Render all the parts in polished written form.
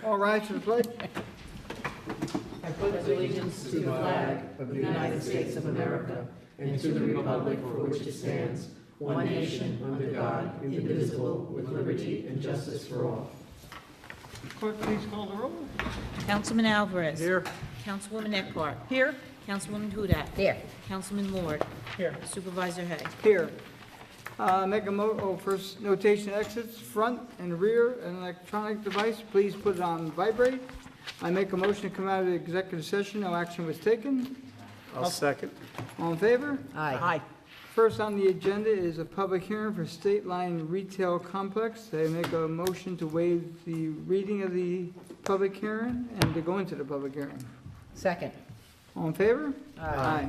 All rise for the pledge. I pledge allegiance to the flag of the United States of America and to the republic for which it stands, one nation, under God, indivisible, with liberty and justice for all. Clerk, please call the roll. Councilman Alvarez. Here. Councilwoman Eckhart. Here. Councilwoman Hudak. Here. Councilman Lord. Here. Supervisor Hay. Here. Make a first notation exits, front and rear, an electronic device, please put it on vibrate. I make a motion to come out of the executive session, no action was taken. I'll second. All in favor? Aye. First on the agenda is a public hearing for State Line Retail Complex. I make a motion to waive the reading of the public hearing and to go into the public hearing. Second. All in favor? Aye.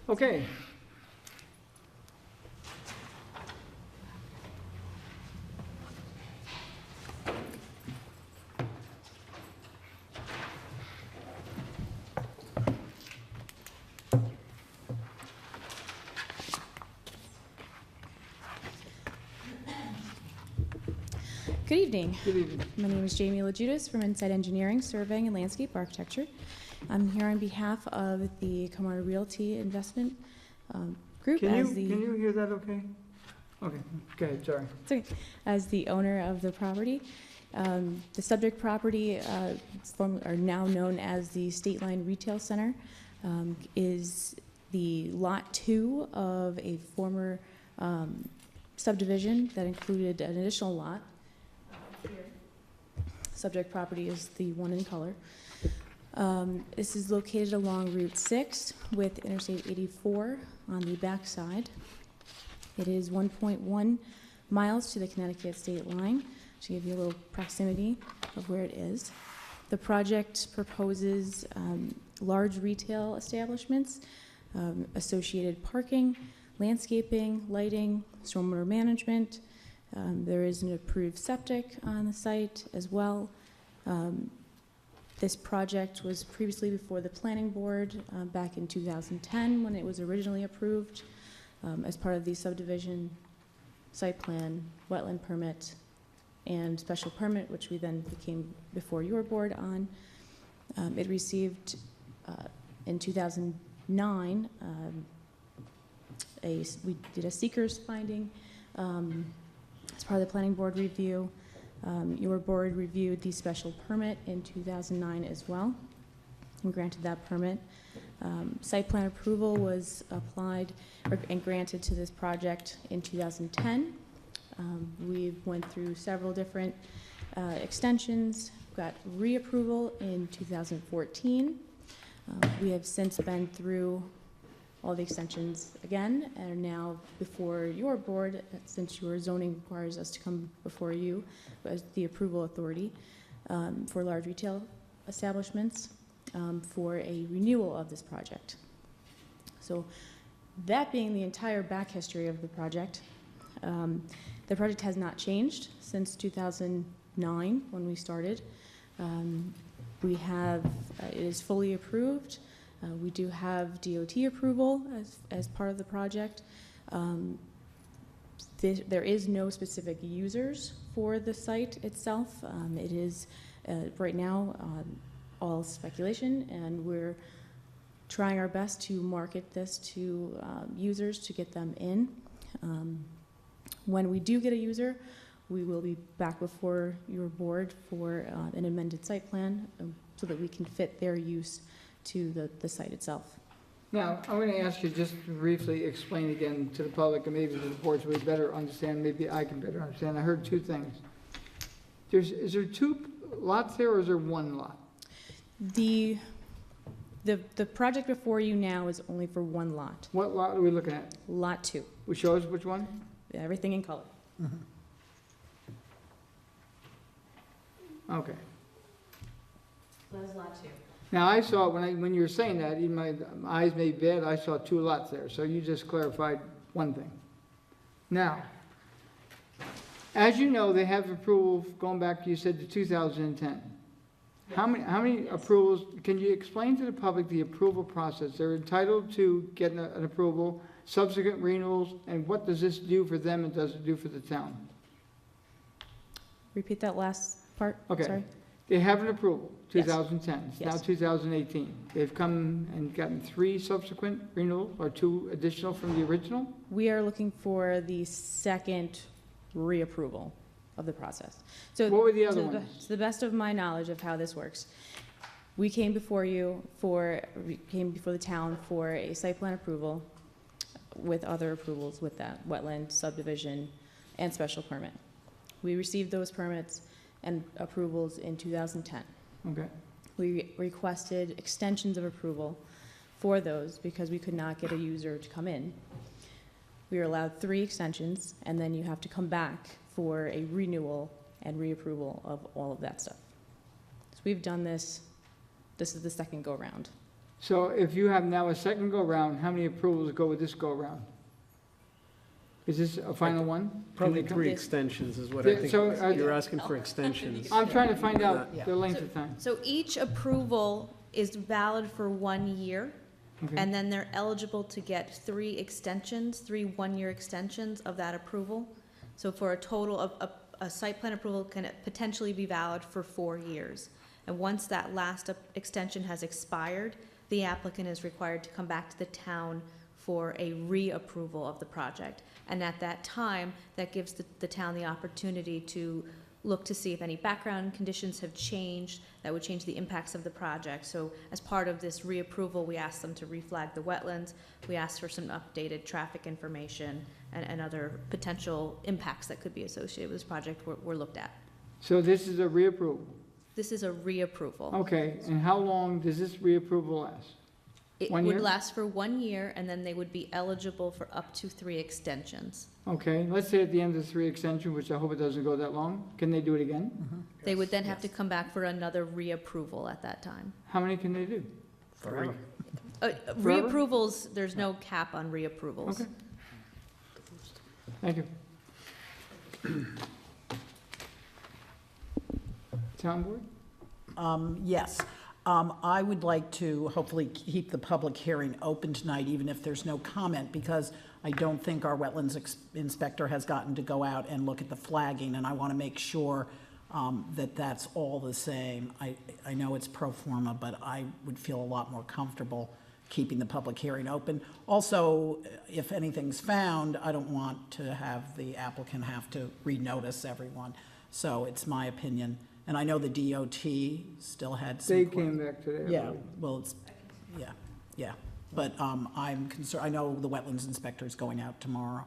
Okay. Good evening. Good evening. My name is Jamie LaJudas from Inside Engineering, Surveying and Landscape Architecture. I'm here on behalf of the Kamar Realty Investment Group Can as you hear that okay? Okay, go ahead, sorry. as the owner of the property. The subject property, are now known as the State Line Retail Center, is the Lot 2 of a former subdivision that included an additional lot. Subject property is the one in color. This is located along Route 6 with Interstate 84 on the back side. It is 1.1 miles to the Connecticut state line, to give you a little proximity of where it is. The project proposes large retail establishments, associated parking, landscaping, lighting, stormwater management. There is an approved septic on the site as well. This project was previously before the planning board back in 2010 when it was originally approved as part of the subdivision site plan, wetland permit, and special permit, which we then became before your board on. It received in 2009, we did a seeker's finding as part of the planning board review. Your board reviewed the special permit in 2009 as well and granted that permit. Site plan approval was applied and granted to this project in 2010. We went through several different extensions, got reapproval in 2014. We have since been through all the extensions again and are now before your board, since your zoning requires us to come before you as the approval authority for large retail establishments for a renewal of this project. So that being the entire back history of the project has not changed since 2009 when we started. We have, it is fully approved. We do have DOT approval as part of the project. There is no specific users for the site itself. It is right now all speculation, and we're trying our best to market this to users to get them in. When we do get a user, we will be back before your board for an amended site plan so that we can fit their use to the site itself. Now, I'm going to ask you just to briefly explain again to the public and maybe to the board so we better understand, maybe I can better understand. I heard two things. Is there two lots there or is there one lot? The project before you now is only for one lot. What lot are we looking at? Lot 2. Which shows which one? Everything in color. Okay. That is lot 2. Now, I saw, when you were saying that, even my eyes may be bad, I saw two lots there, so you just clarified one thing. Now, as you know, they have approval going back, you said, to 2010. How many approvals, can you explain to the public the approval process? They're entitled to get an approval, subsequent renewals, and what does this do for them and does it do for the town? Repeat that last part, Okay. sorry. They have an approval, Yes. 2010, it's now Yes. 2018. They've come and gotten 3 subsequent renewals, or 2 additional from the original? We are looking for the second reapproval of the process. So What were the to other the be- ones? To the best of my knowledge of how this works, we came before the town for a site plan approval with other approvals with that, wetland, subdivision, and special permit. We received those permits and approvals in 2010. Okay, We requested extensions of approval for those because we could not get a user to come in. We were allowed 3 extensions, and then you have to come back for a renewal and reapproval of all of that stuff. So we've done this. This is the second go-round. so if you have now a second go-round, how many approvals go with this go-round? Is this a final one? Probably Can they 3 This- extensions is what Yeah, I think. so, You're asking for extensions. I'm trying to find out Yeah. the length of time. So each approval is valid for 1 year, Okay. and then they're eligible to get 3 extensions, 3 one-year extensions of that approval. So for a total of, a site plan approval can potentially be valid for 4 years. And once that last extension has expired, the applicant is required to come back to the town for a reapproval of the project. And at that time, that gives the town the opportunity to look to see if any background conditions have changed that would change the impacts of the project. So as part of this reapproval, we asked them to reflag the wetlands. We asked for some updated traffic information and other potential impacts that could be associated with this project were looked at. So this is a reapproval? This is a reapproval. Okay, and how long does this reapproval last? It 1 would year? last for 1 year, and then they would be eligible for up to 3 extensions. Okay, let's say at the end of 3 extension, which I hope it doesn't go that long, can they do it again? They would then have to come back for another reapproval at that time. How many can they do? Forever. Forever? Reapprovals, there's no cap on reapprovals. Okay. Thank you. Town board? Yes. I would like to hopefully keep the public hearing open tonight, even if there's no comment, because I don't think our wetlands inspector has gotten to go out and look at the flagging, and I want to make sure that that's all the same. I know it's pro forma, but I would feel a lot more comfortable keeping the public hearing open. Also, if anything's found, I don't want to have the applicant have to renotice everyone. So it's my opinion. And I know the DOT still had some. They came back today. I Yeah, believe. well, it's, yeah. But I'm concerned, I know the wetlands inspector is going out tomorrow.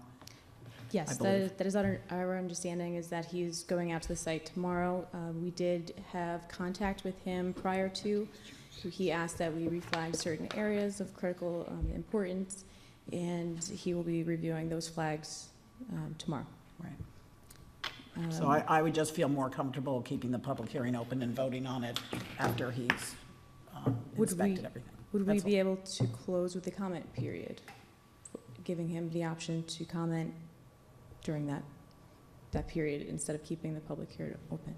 Yes, believe. that is our understanding, is that he's going out to the site tomorrow. We did have contact with him prior to. He asked that we reflag certain areas of critical importance, and he will be reviewing those flags tomorrow. Right. So I would just feel more comfortable keeping the public hearing open and voting on it after he's Would inspected we- everything. Would we That's be able to close with the comment period, giving him the option to comment during that period instead of keeping the public hearing open?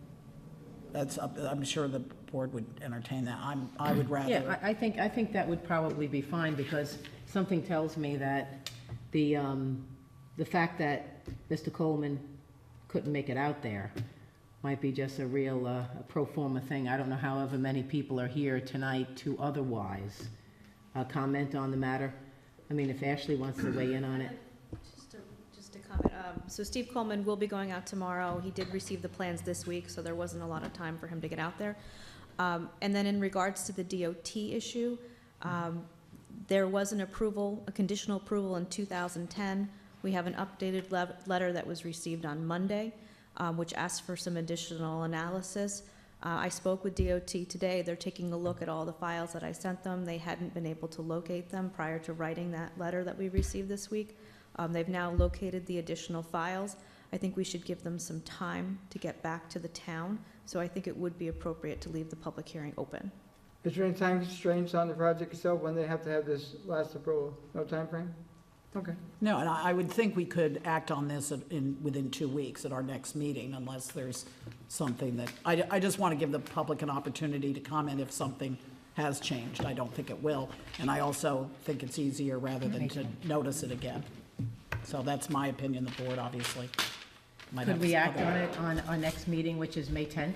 That's up, I'm sure the board would entertain that. I would rather. Yeah, I think that would probably be fine, because something tells me that the fact that Mr. Coleman couldn't make it out there might be just a real a pro forma thing. I don't know however many people are here tonight to otherwise comment on the matter. I mean, if Ashley wants to weigh in on it. Just to comment, so Steve Coleman will be going out tomorrow. He did receive the plans this week, so there wasn't a lot of time for him to get out there. And then in regards to the DOT issue, there was an approval, a conditional approval in 2010. We have an updated letter that was received on Monday, which asked for some additional analysis. I spoke with DOT today. They're taking a look at all the files that I sent them. They hadn't been able to locate them prior to writing that letter that we received this week. They've now located the additional files. I think we should give them some time to get back to the town, so I think it would be appropriate to leave the public hearing open. Is there any time constraints on the project itself when they have to have this last approval? No time frame? Okay. No, and I would think we could act on this within 2 weeks at our next meeting, unless there's something that, I just want to give the public an opportunity to comment if something has changed. I don't think it will, and I also think it's easier rather than to notice it again. So that's my opinion, the board, obviously. might Could have we act other- on it on our next meeting, which is May 10th,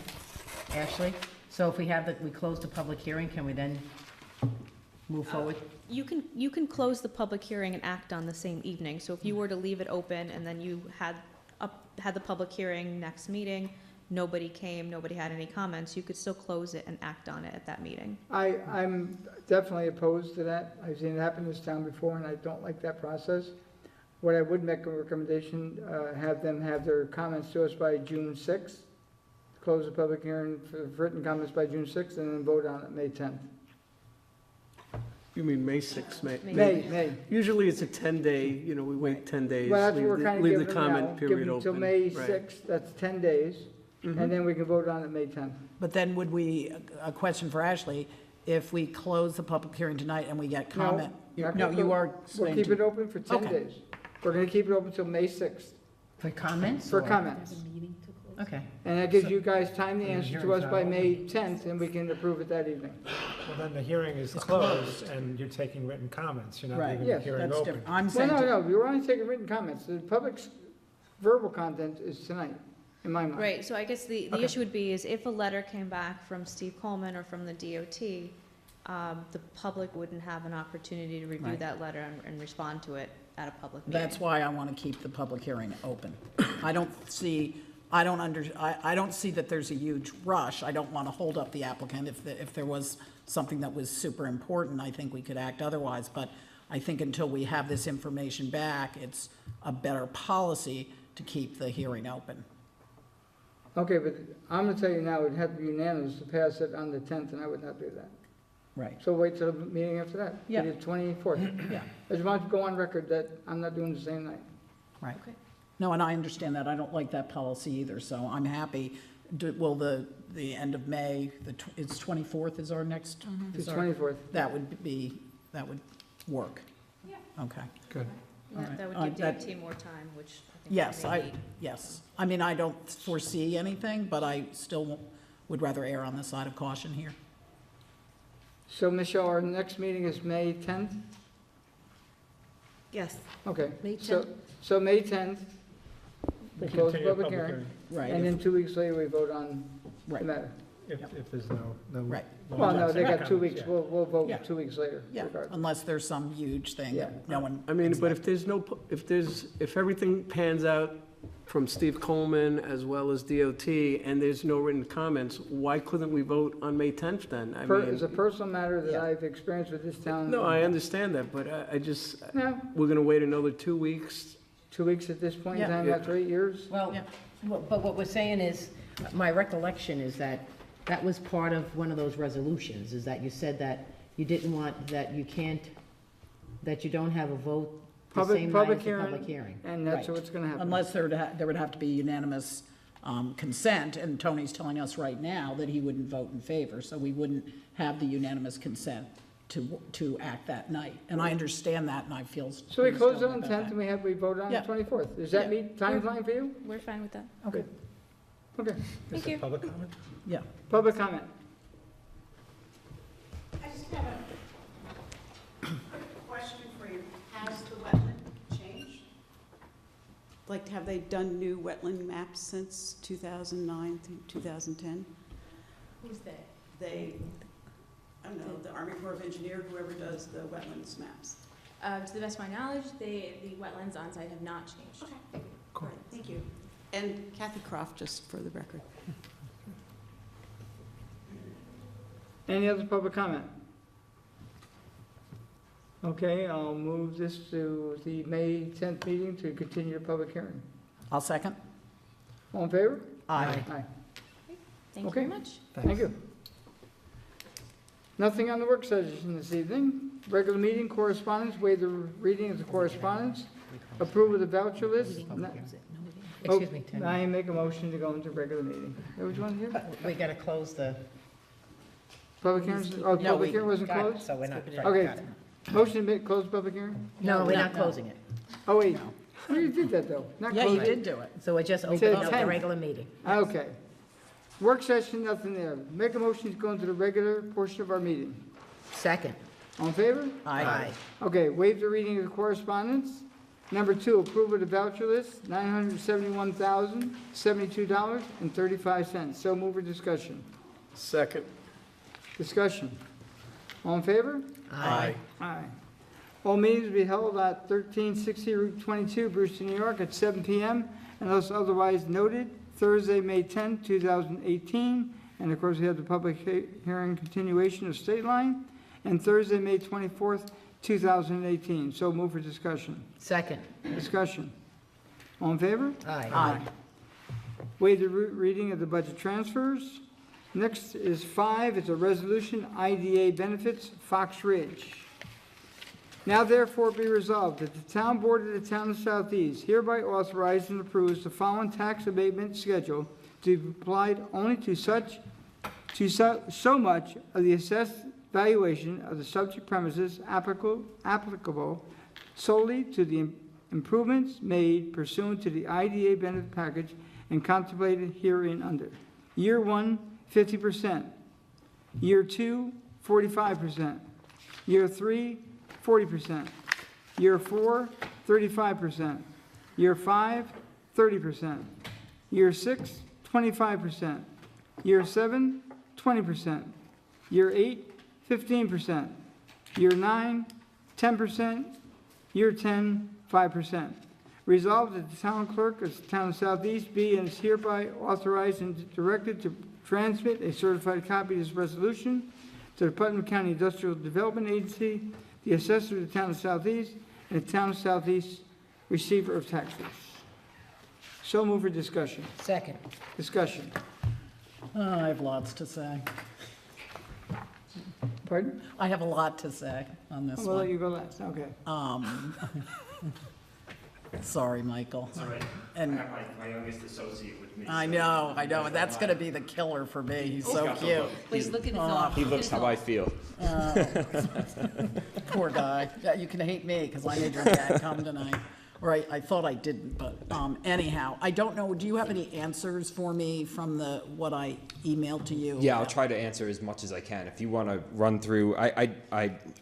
Ashley? So if we have we close the public hearing, can we then move forward? You can close the public hearing and act on the same evening. So if you were to leave it open and then you had the public hearing next meeting, nobody came, nobody had any comments, you could still close it and act on it at that meeting. I'm definitely opposed to that. I've seen it happen in this town before, and I don't like that process. What I would make a recommendation, have them have their comments to us by June 6th, close the public hearing for written comments by June 6th, and then vote on it May 10th. You mean May 6th, May. Usually it's a 10-day, we wait 10 days. Well, that's what we're kind of leave giving the them now. comment Give period them till open. May Right. 6th, that's 10 days, Mhm. and then we can vote on it May 10th. But then would we, a question for Ashley, if we close the public hearing tonight and we get comment? No, you are We'll saying keep it to, open for 10 Okay. days. We're gonna keep it open till May 6th For comments? for or- comments. Okay. And that gives you guys time to answer to us by May 10th, and we can approve it that evening. Well, then the hearing is It's closed, and you're taking written comments, you're not Right. leaving Yes, the hearing that's open. different. I'm Well, saying, no, we're only taking written comments. The public's verbal content is tonight, in my mind. Right, so I guess the Okay. issue would be is if a letter came back from Steve Coleman or from the DOT, the public wouldn't have an opportunity to review Right. that letter and respond to it at a public meeting. that's why I want to keep the public hearing open. I don't see that there's a huge rush. I don't want to hold up the applicant. If there was something that was super important, I think we could act otherwise. But I think until we have this information back, it's a better policy to keep the hearing open. Okay, but I'm gonna tell you now, it'd have to be unanimous to pass it on the 10th, and I would not do that. Right. So wait till the meeting after that. Yeah. The 24th. Yeah. I just want to go on record that I'm not doing the same night. Right. Okay. No, and I understand that. I don't like that policy either, so I'm happy. Will the end of May, it's 24th is our next? The is our- 24th. That would work? Yeah. Okay. Good. And All right. that would Uh, give that- DOT more time, which I think Yes, they need. yes. I mean, I don't foresee anything, but I still would rather err on the side of caution here. So, Michelle, our next meeting is May 10th? Yes. Okay. May So May 10th, we close the Continue public hearing, Right. and then 2 weeks later, we vote on the Right. matter. If there's no. Right. Well, no, they got 2 comments, weeks. yeah. We'll vote Yeah. 2 weeks later, Yeah, regardless. unless there's some huge thing Yeah. that no one. I mean, but if everything pans out from Steve Coleman as well as DOT, and there's no written comments, why couldn't we vote on May 10th then? I It's a mean, personal matter that Yeah. I've experienced with this town. no, I understand that, but No, we're gonna wait another 2 weeks? 2 weeks at this point in Yeah. time, after 8 years? Well, Yeah. but what we're saying is, my recollection is that that was part of one of those resolutions, is that you said that you didn't want, that you don't have a vote the Public- same night public as the hearing. public hearing. And that's Right. what's gonna happen. Unless there would have to be unanimous consent, and Tony's telling us right now that he wouldn't vote in favor, so we wouldn't have the unanimous consent to act that night. And I understand that, and I feel. So we close it strongly on the about 10th, that. and we vote on the Yeah. 24th. Does that Yeah. meet timeline for you? We're fine with that. Okay, Okay. Thank Is it you. public comment? yeah. Public comment. I just have a quick question for you. Has the wetland changed? Like, have they done new wetland maps since 2009 through 2010? Who's they? They, I don't know, the Army Corps of Engineers, whoever does the wetlands maps. To the best of my knowledge, the wetlands on site have not changed. Great, thank you. And Kathy Croft, just for the record. Any other public comment? Okay, I'll move this to the May 10th meeting to continue the public hearing. I'll second. All in favor? Aye. Aye. Thank you Okay. very much. Thank you. Nothing on the work session this evening. Regular meeting correspondence, waive the reading of the correspondence, approve of the voucher list. Excuse me, Tony. I make a motion to go into regular meeting. Which one here? We gotta close the. Public hearing, oh, No, public we hearing wasn't got it, closed? So we're not. Okay. got it. Motion to close public hearing? No, we're not No. closing it. Oh, wait. Oh, you did that, though. Not Yeah, you closed. did do it. So we're just Said opening up the 10. regular meeting. Okay. Work session, nothing there. Make a motion to go into the regular portion of our meeting. Second. All in favor? Aye. Okay, waive the reading of the correspondence. Number 2, approval of the voucher list, $971,072.35. So move for discussion. Second. Discussion. All in favor? Aye. Aye. All meetings will be held at 1360 Route 22, Brewster, New York, at 7 p.m. unless otherwise noted, Thursday, May 10, 2018. And of course, we have the public hearing continuation of State Line. And Thursday, May 24th, 2018. So move for discussion. Second. Discussion. All in favor? Aye. Waive the reading of the budget transfers. Next is 5, it's a resolution, IDA benefits, Fox Ridge. Now therefore be resolved that the Town Board of the Town of Southeast hereby authorizes and approves the following tax abatement schedule to be applied only to so much of the assessed valuation of the subject premises applicable solely to the improvements made pursuant to the IDA benefit package and contemplated herein under. Year 1, 50%. Year 2, 45%. Year 3, 40%. Year 4, 35%. Year 5, 30%. Year 6, 25%. Year 7, 20%. Year 8, 15%. Year 9, 10%. Year 10, 5%. Resolved that the town clerk of the town of Southeast be and is hereby authorized and directed to transmit a certified copy of this resolution to the Putnam County Industrial Development Agency, the assessor of the town of Southeast, and the town of Southeast receiver of taxes. So move for discussion. Second. Discussion. I have lots to say. Pardon? I have a lot to say on this We'll let one. you go last. Okay. Sorry, Michael. It's all right. And I have my youngest associate with me. I so know, he knows that's a going to lot. be the killer for me. He's He's so got the cute. look. He's looking at He looks how I feel. Poor guy. Yeah, you can hate me because I made your dad come tonight. Or I thought I didn't, but anyhow, I don't know, do you have any answers for me from what I emailed to you? Yeah, I'll try to answer as much as I can. If you want to run through, I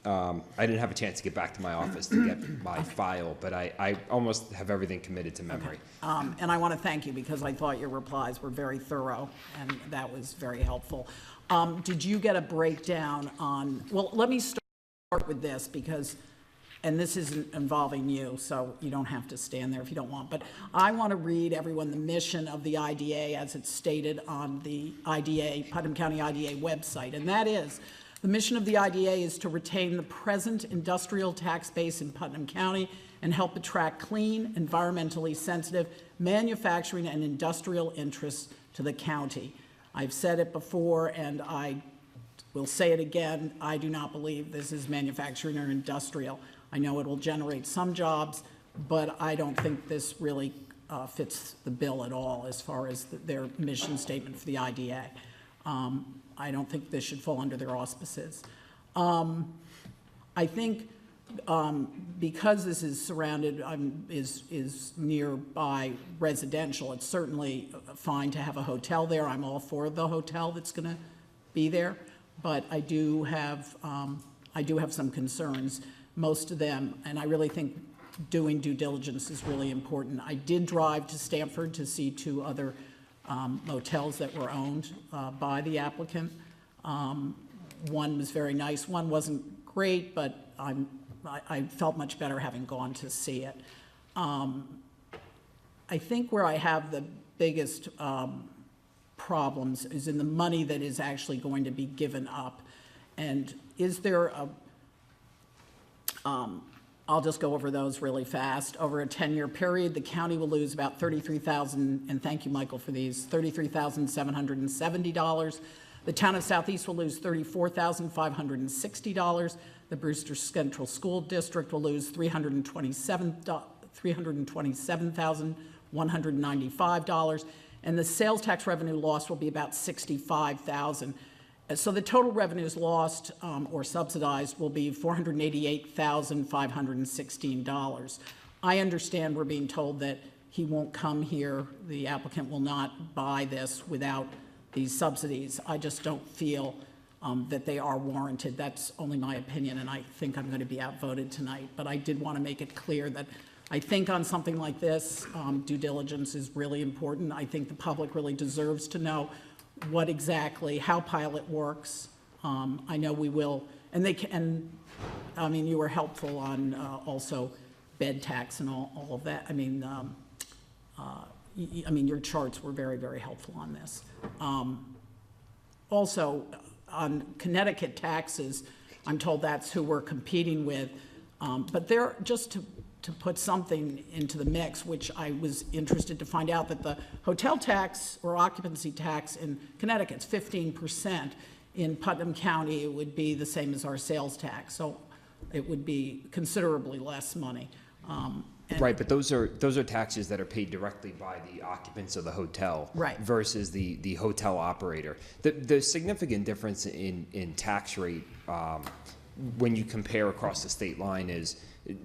didn't have a chance to get back to my office to get my file, but I almost have everything committed to memory. And I want to thank you because I thought your replies were very thorough, and that was very helpful. Did you get a breakdown on, well, let me start with this because, and this isn't involving you, so you don't have to stand there if you don't want, but I want to read everyone the mission of the IDA as it's stated on the IDA, Putnam County IDA website, and that is, the mission of the IDA is to retain the present industrial tax base in Putnam County and help attract clean, environmentally sensitive manufacturing and industrial interests to the county. I've said it before, and I will say it again, I do not believe this is manufacturing or industrial. I know it will generate some jobs, but I don't think this really fits the bill at all as far as their mission statement for the IDA. I don't think this should fall under their auspices. I think because this is surrounded, is nearby residential, it's certainly fine to have a hotel there. I'm all for the hotel that's going to be there, but I do have some concerns. Most of them, and I really think doing due diligence is really important. I did drive to Stamford to see 2 other motels that were owned by the applicant. One was very nice, one wasn't great, but I felt much better having gone to see it. I think where I have the biggest problems is in the money that is actually going to be given up. And is there a I'll just go over those really fast. Over a 10-year period, the county will lose about $33,000, and thank you, Michael, for these, $33,770. The town of Southeast will lose $34,560. The Brewster Central School District will lose $327,195, and the sales tax revenue lost will be about $65,000. So the total revenues lost or subsidized will be $488,516. I understand we're being told that he won't come here, the applicant will not buy this without these subsidies. I just don't feel that they are warranted. That's only my opinion, and I think I'm going to be outvoted tonight. But I did want to make it clear that I think on something like this, due diligence is really important. I think the public really deserves to know what exactly, how pilot works. I know we will, and they can, and, I mean, you were helpful on also bed tax and all of that. I mean, your charts were very, very helpful on this. Also, on Connecticut taxes, I'm told that's who we're competing with. But they're, just to put something into the mix, which I was interested to find out, that the hotel tax or occupancy tax in Connecticut's 15%. In Putnam County, it would be the same as our sales tax, so it would be considerably less money. Right, but those are taxes that are paid directly by the occupants of the hotel. Right. Versus the hotel operator. The significant difference in tax rate when you compare across the state line is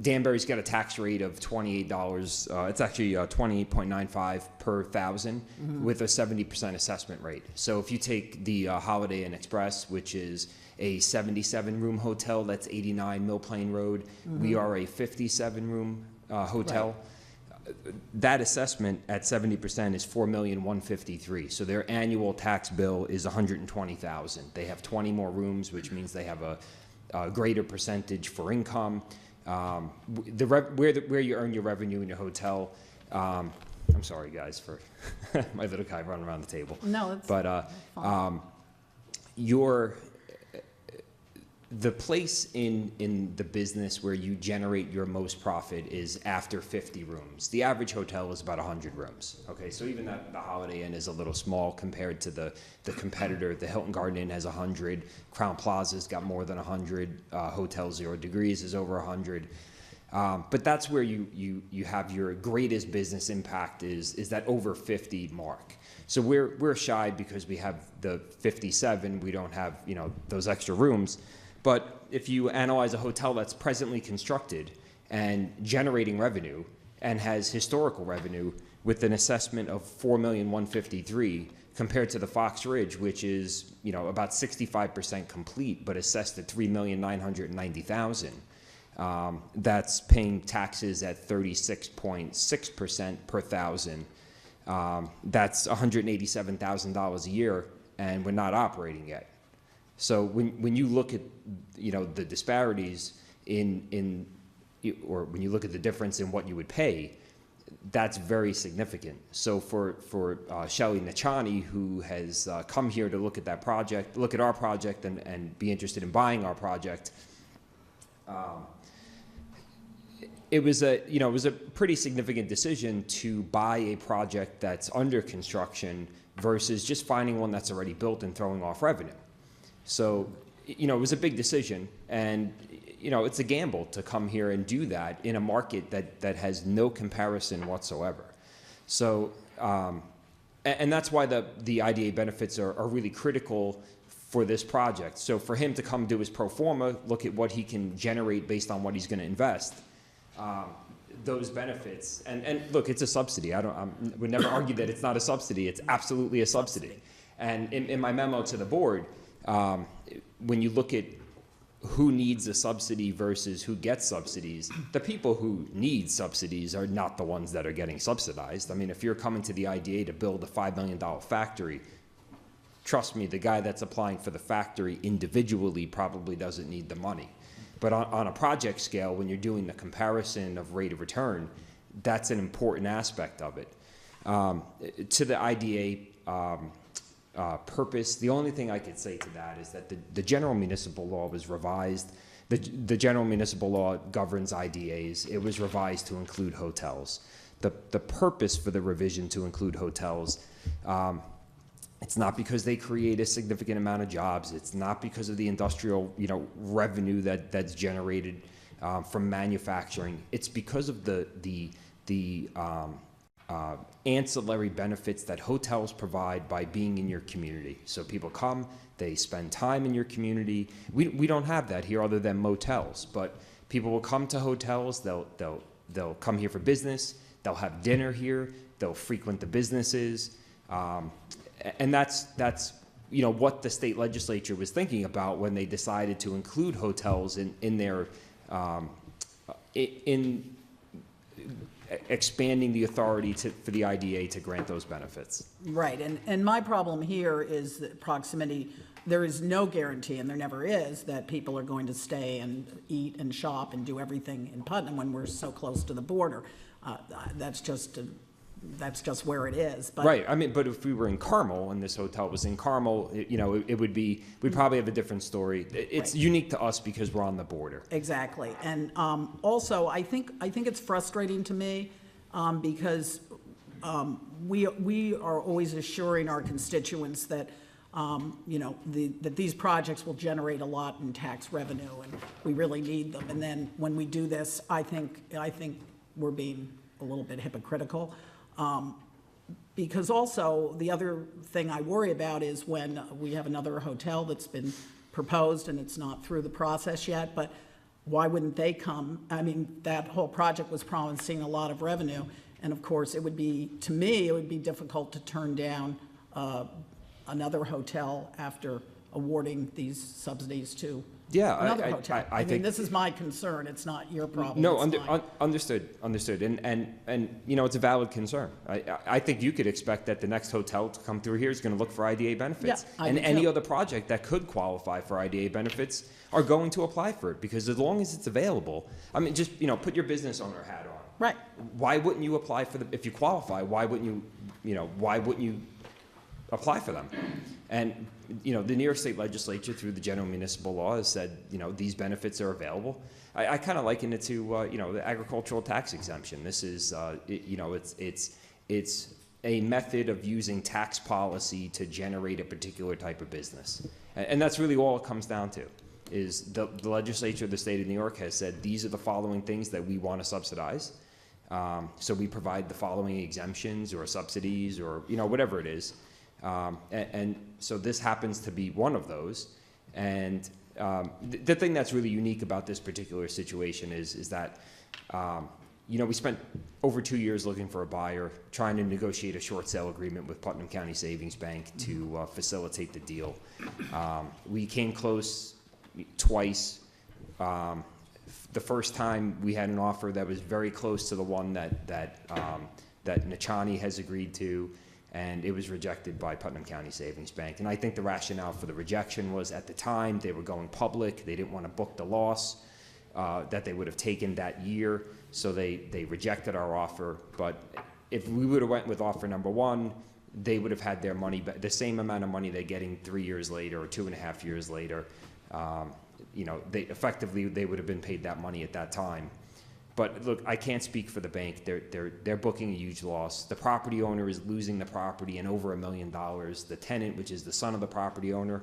Danbury's got a tax rate of $28. It's actually 28.95 per thousand with a 70% assessment rate. So if you take the Holiday Inn Express, which is a 77-room hotel, that's 89 Mill Plain Road. We are a 57-room hotel. Right. That assessment at 70% is $4,153,000. So their annual tax bill is $120,000. They have 20 more rooms, which means they have a greater percentage for income. Where you earn your revenue in your hotel. I'm sorry, guys, for my little guy running around the table. No, it's but the place in the business where you generate your most profit is after 50 rooms. The average hotel is about 100 rooms. Okay, so even the Holiday Inn is a little small compared to the competitor. The Hilton Garden Inn has 100. Crown Plaza's got more than 100. Hotel 0 Degrees is over 100. But that's where you have your greatest business impact is that over 50 mark. So we're shy because we have the 57. We don't have those extra rooms. But if you analyze a hotel that's presently constructed and generating revenue and has historical revenue with an assessment of $4,153,000 compared to the Fox Ridge, which is about 65% complete but assessed at $3,990,000, that's paying taxes at 36.6% per thousand. That's $187,000 a year, and we're not operating yet. So when you look at the disparities or when you look at the difference in what you would pay, that's very significant. So for Shelley Nachani, who has come here to look at our project and be interested in buying our project, it was a pretty significant decision to buy a project that's under construction versus just finding one that's already built and throwing off revenue. So, it was a big decision, and, it's a gamble to come here and do that in a market that has no comparison whatsoever. So, and that's why the IDA benefits are really critical for this project. So for him to come do his pro forma, look at what he can generate based on what he's going to invest, those benefits, and look, it's a subsidy. I would never argue that it's not a subsidy. It's absolutely a subsidy. And in my memo to the board, when you look at who needs a subsidy versus who gets subsidies, the people who need subsidies are not the ones that are getting subsidized. I mean, if you're coming to the IDA to build a $5 million factory, trust me, the guy that's applying for the factory individually probably doesn't need the money. But on a project scale, when you're doing the comparison of rate of return, that's an important aspect of it. To the IDA purpose, the only thing I could say to that is that the general municipal law was revised. The general municipal law governs IDAs. It was revised to include hotels. The purpose for the revision to include hotels, it's not because they create a significant amount of jobs. It's not because of the industrial, revenue that's generated from manufacturing. It's because of the ancillary benefits that hotels provide by being in your community. So people come, they spend time in your community. We don't have that here other than motels, but people will come to hotels. They'll come here for business. They'll have dinner here. They'll frequent the businesses. And that's what the state legislature was thinking about when they decided to include hotels in their expanding the authority for the IDA to grant those benefits. Right, and my problem here is that proximity, there is no guarantee, and there never is, that people are going to stay and eat and shop and do everything in Putnam when we're so close to the border. That's just where it is. But Right, I mean, but if we were in Carmel and this hotel was in Carmel, it would be, we'd probably have a different story. It's Right. unique to us because we're on the border. Exactly, and also, I think it's frustrating to me because we are always assuring our constituents that, that these projects will generate a lot in tax revenue, and we really need them. And then when we do this, I think we're being a little bit hypocritical. Because also, the other thing I worry about is when we have another hotel that's been proposed and it's not through the process yet, but why wouldn't they come? I mean, that whole project was promising a lot of revenue, and of course, to me, it would be difficult to turn down another hotel after awarding these subsidies to Yeah, another hotel. I I mean, think- this is my concern, it's not your problem. No, it's mine. understood, and it's a valid concern. I think you could expect that the next hotel to come through here is going to look for IDA benefits. Yeah, I And do any too. other project that could qualify for IDA benefits are going to apply for it, because as long as it's available, I mean, just, put your business owner hat on. Right, Why wouldn't you apply for if you qualify, why wouldn't you apply for them? And, the New York State Legislature, through the general municipal law, has said, these benefits are available. I kind of liken it to, the agricultural tax exemption. This is, it's a method of using tax policy to generate a particular type of business. And that's really all it comes down to, is the legislature of the state of New York has said, these are the following things that we want to subsidize. So we provide the following exemptions or subsidies or, whatever it is. And so this happens to be one of those. And the thing that's really unique about this particular situation is that, we spent over 2 years looking for a buyer, trying to negotiate a short sale agreement with Putnam County Savings Bank to facilitate the deal. We came close twice. The first time we had an offer that was very close to the one that Nichani has agreed to, and it was rejected by Putnam County Savings Bank. And I think the rationale for the rejection was, at the time, they were going public, they didn't want to book the loss that they would have taken that year, so they rejected our offer. But if we would have went with offer number one, they would have had their money back, the same amount of money they're getting 3 years later or 2.5 years later. They would have been paid that money at that time. But look, I can't speak for the bank. They're booking a huge loss. The property owner is losing the property and over $1 million. The tenant, which is the son of the property owner,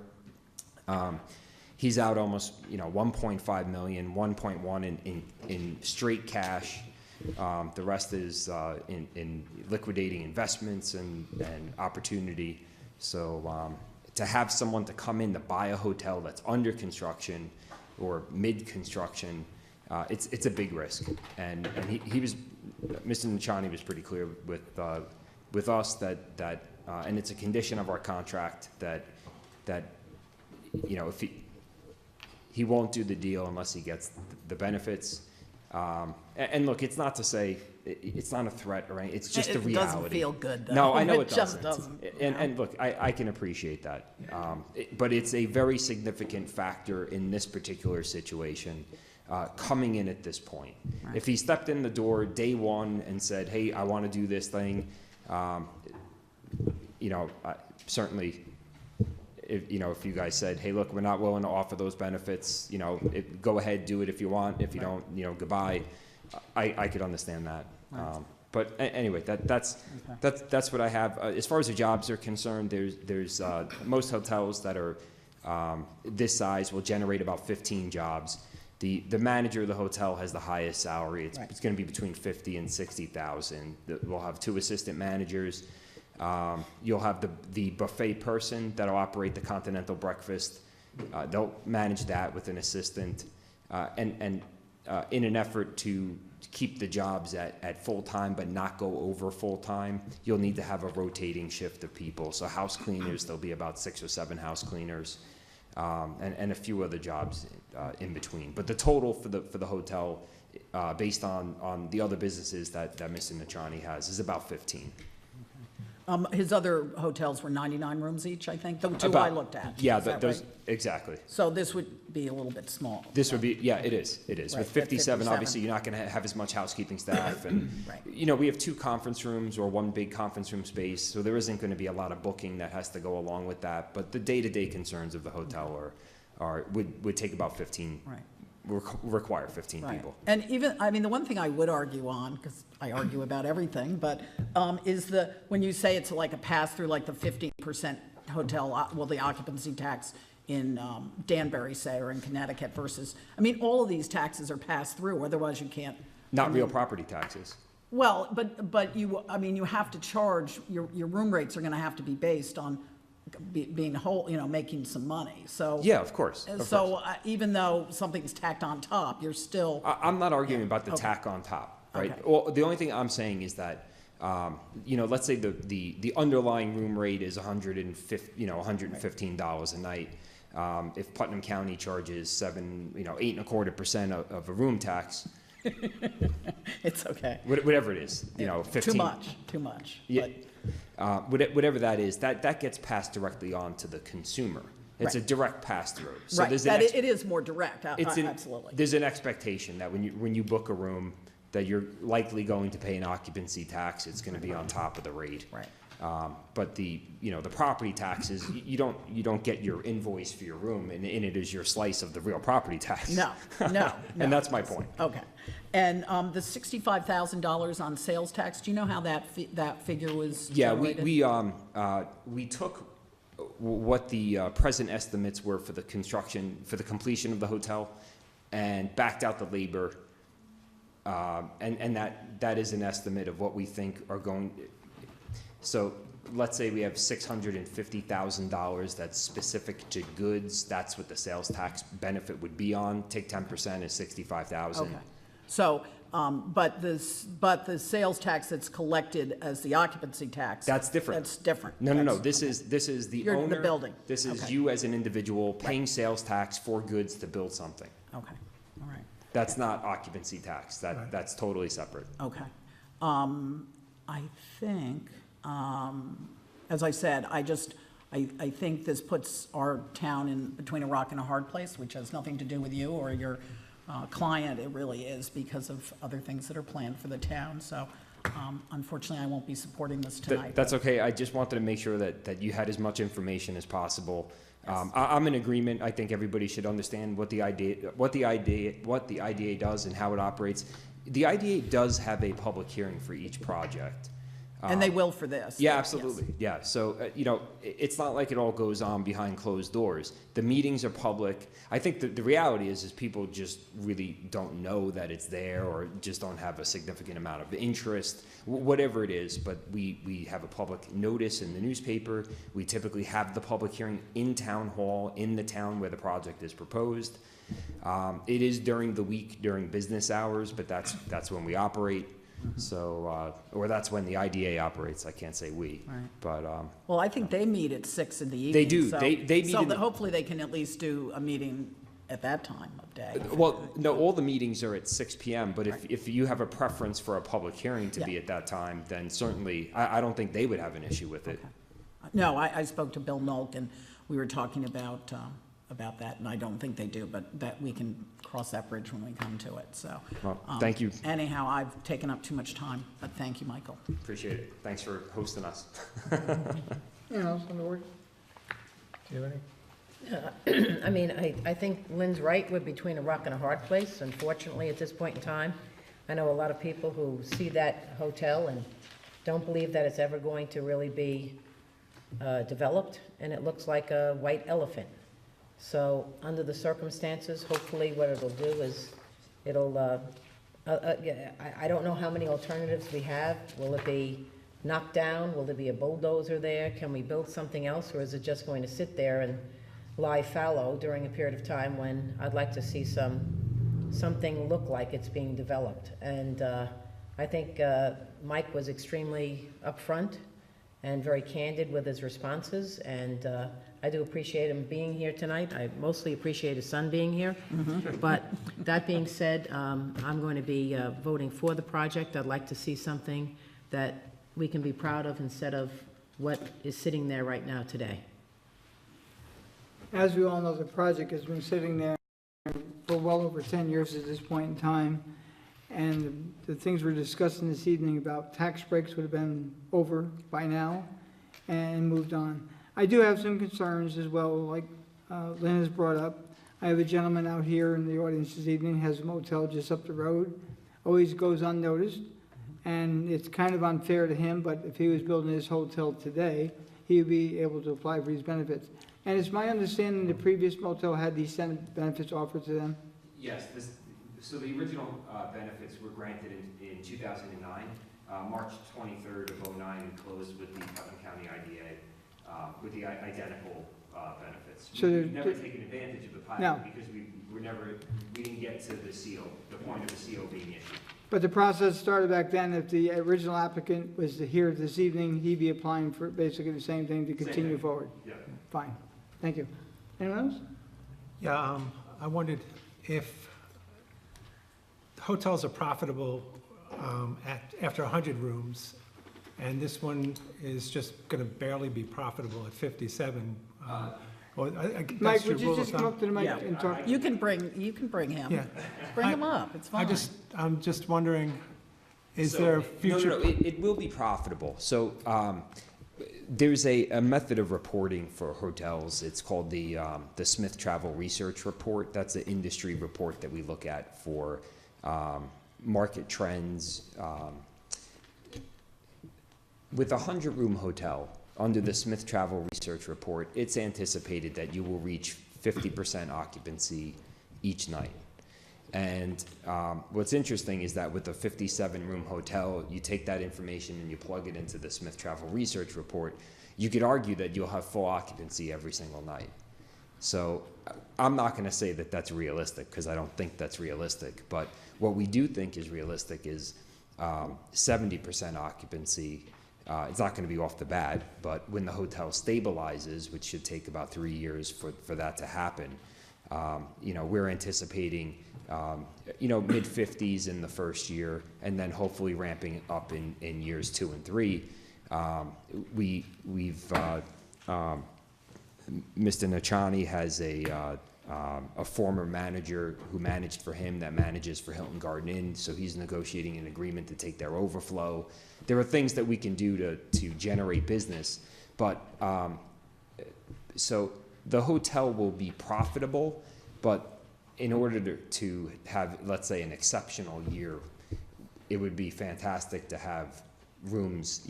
he's out almost, 1.5 million, 1.1 in straight cash. The rest is in liquidating investments and opportunity. So to have someone to come in to buy a hotel that's under construction or mid-construction, it's a big risk. And he was, Mr. Nichani was pretty clear with us that and it's a condition of our contract that if he won't do the deal unless he gets the benefits. And look, it's not to say it's not a threat or anything. It's just the reality. It doesn't feel good, though. No, I know It it just doesn't. doesn't, And look, I can appreciate that. But it's a very significant factor in this particular situation, coming in at this point. Right. If he stepped in the door day one and said, "Hey, I want to do this thing," certainly. If you guys said, "Hey, look, we're not willing to offer those benefits," go ahead, do it if you want. If you don't, goodbye. I could understand that. Right. But anyway, that's what I have. As far as the jobs are concerned, there's most hotels that are this size will generate about 15 jobs. The manager of the hotel has the highest salary. It's going to be between 50 and 60,000. We'll have 2 assistant managers. You'll have the buffet person that'll operate the continental breakfast. They'll manage that with an assistant, and in an effort to keep the jobs at full time but not go over full time, you'll need to have a rotating shift of people. So house cleaners, there'll be about 6 or 7 house cleaners, and a few other jobs in between. But the total for the hotel based on the other businesses that Mr. Nachani has, is about 15. His other hotels were 99 rooms each, I think, the two I About- looked at. Yeah, Is that those, right? exactly. So this would be a little bit small. This would be, yeah, it is. Right, With at 57, 57. obviously, you're not going to have as much housekeeping staff. And, Right. you know, we have 2 conference rooms or 1 big conference room space, so there isn't going to be a lot of booking that has to go along with that. But the day-to-day concerns of the hotel would take about 15, Right. require 15 Right. people. And even, I mean, the one thing I would argue on, because I argue about everything, but is when you say it's like a pass-through, like the 15% hotel, well, the occupancy tax in Danbury, say, or in Connecticut versus, I mean, all of these taxes are passed through, otherwise you can't. Not real property taxes. Well, but you, I mean, you have to charge, your room rates are going to have to be based on being whole, you know, making some money, so. Yeah, of course. of So course. even though something's tacked on top, you're still. I'm not arguing about the Okay. tack on top, right? Okay. Well, the only thing I'm saying is that, you know, let's say the underlying room rate is $115 a night. If Putnam County charges 8.25% of a room tax, It's okay. whatever it is, you know, 15. Too much. Yeah, whatever that is, that gets passed directly on to the consumer. It's a Right. direct pass-through. So Right, there's that an it is more direct, absolutely. There's an expectation that when you book a room, that you're likely going to pay an occupancy tax. It's going to be on top of the rate. Right. But the property taxes, you don't get your invoice for your room, and in it is your slice of the real property tax. No. And that's my point. Okay. And the $65,000 on sales tax, do you know how that figure was Yeah, generated? we took what the present estimates were for the completion of the hotel, and backed out the labor, and that is an estimate of what we think are going. So let's say we have $650,000 that's specific to goods. That's what the sales tax benefit would be on. Take 10% is $65,000. Okay. So, but the sales tax that's collected as the occupancy tax. That's different. That's different. No. That's- This is the You're owner. the building. This is Okay. you as an individual paying sales tax for goods to build something. Okay, all right. That's not occupancy tax. That's totally separate. Okay. I think, as I said, I think this puts our town in between a rock and a hard place, which has nothing to do with you or your client. It really is because of other things that are planned for the town. So unfortunately, I won't be supporting this tonight. That's okay. I just wanted to make sure that you had as much information as possible. I'm in agreement. I think everybody should understand what the IDA does and how it operates. The IDA does have a public hearing for each project. And they will for this. Yeah, yes. absolutely. Yeah. So, it's not like it all goes on behind closed doors. The meetings are public. I think the reality is people just really don't know that it's there, or just don't have a significant amount of interest, whatever it is. But we have a public notice in the newspaper. We typically have the public hearing in town hall, in the town where the project is proposed. It is during the week, during business hours, but that's when we operate. So, or that's when the IDA operates. I can't say we, Right. but Well, I think they meet at 6 in the evening. They do. so- They meet So in the- hopefully they can at least do a meeting at that time of day. well, no, all the meetings are at 6 p.m. But if you have a preference for a public hearing to be Yeah. at that time, then certainly I don't think they would have an issue with it. No, I spoke to Bill Nolk, and we were talking about that, and I don't think they do, but that we can cross that bridge when we come to it, so. Well, thank you. Anyhow, I've taken up too much time, but thank you, Michael. Appreciate it. Thanks for hosting us. Anything else on the board? Do you have any? I mean, I think Lynn's right, we're between a rock and a hard place, unfortunately, at this point in time. I know a lot of people who see that hotel and don't believe that it's ever going to really be developed, and it looks like a white elephant. So, under the circumstances, hopefully what it'll do is, it'll, I don't know how many alternatives we have. Will it be knocked down? Will there be a bulldozer there? Can we build something else, or is it just going to sit there and lie fallow during a period of time when I'd like to see something look like it's being developed? And I think Mike was extremely upfront and very candid with his responses, and I do appreciate him being here tonight. I mostly appreciate his son being here. But that being said, I'm going to be voting for the project. I'd like to see something that we can be proud of instead of what is sitting there right now today. As we all know, the project has been sitting there for well over 10 years at this point in time. And the things we're discussing this evening about tax breaks would have been over by now and moved on. I do have some concerns as well, like Lynn has brought up. I have a gentleman out here in the audience this evening, has a motel just up the road, always goes unnoticed. And it's kind of unfair to him, but if he was building his hotel today, he would be able to apply for these benefits. And it's my understanding the previous motel had these benefits offered to them? Yes, so the original benefits were granted in 2009. March 23rd of '09, we closed with the Putnam County IDA with the identical benefits. So We've never taken advantage of the No. pilot because we didn't get to the CO, the point of the CO being issued. But the process started back then. If the original applicant was here this evening, he'd be applying for basically the same thing to continue thing. forward. Yeah. Fine. Thank you. Anyone else? Yeah, I wondered if hotels are profitable after 100 rooms, and this one is just going to barely be profitable at 57. Well, Mike, that's your would you rule of just come thumb? up to the mic Yeah. and talk? You can bring him. Yeah. Bring him up, it's fine. I'm just wondering, is So- there future? No, it will be profitable. So there's a method of reporting for hotels. It's called the Smith Travel Research Report. That's an industry report that we look at for market trends. With a 100-room hotel, under the Smith Travel Research Report, it's anticipated that you will reach 50% occupancy each night. And what's interesting is that with a 57-room hotel, you take that information and you plug it into the Smith Travel Research Report, you could argue that you'll have full occupancy every single night. So I'm not going to say that that's realistic because I don't think that's realistic. But what we do think is realistic is 70% occupancy. It's not going to be off the bat, but when the hotel stabilizes, which should take about 3 years for that to happen, we're anticipating mid-50s in the first year, and then hopefully ramping up in years 2 and 3. Mr. Nachani has a former manager who managed for him that manages for Hilton Garden Inn, so he's negotiating an agreement to take their overflow. There are things that we can do to generate business, but so the hotel will be profitable, but in order to have, let's say, an exceptional year, it would be fantastic to have rooms,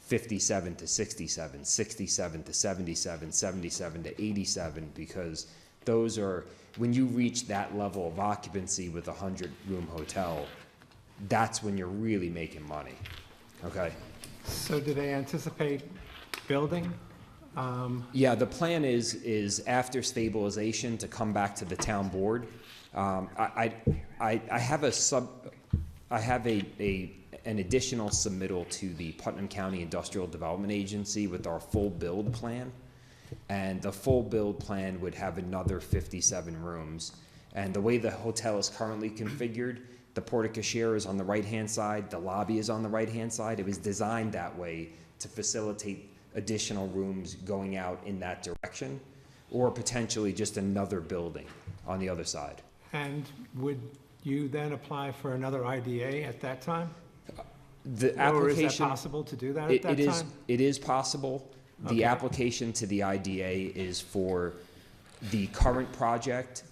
57 to 67, 67 to 77, 77 to 87, because those are, when you reach that level of occupancy with a 100-room hotel, that's when you're really making money, okay? So do they anticipate building? Yeah, the plan is after stabilization to come back to the town board. I have an additional submittal to the Putnam County Industrial Development Agency with our full build plan. And the full build plan would have another 57 rooms. And the way the hotel is currently configured, the porte-cochere is on the right-hand side, the lobby is on the right-hand side. It was designed that way to facilitate additional rooms going out in that direction, or potentially just another building on the other side. And would you then apply for another IDA at that time? The application. Or is that possible to do that at that time? It is possible. The Okay. application to the IDA is for the current project,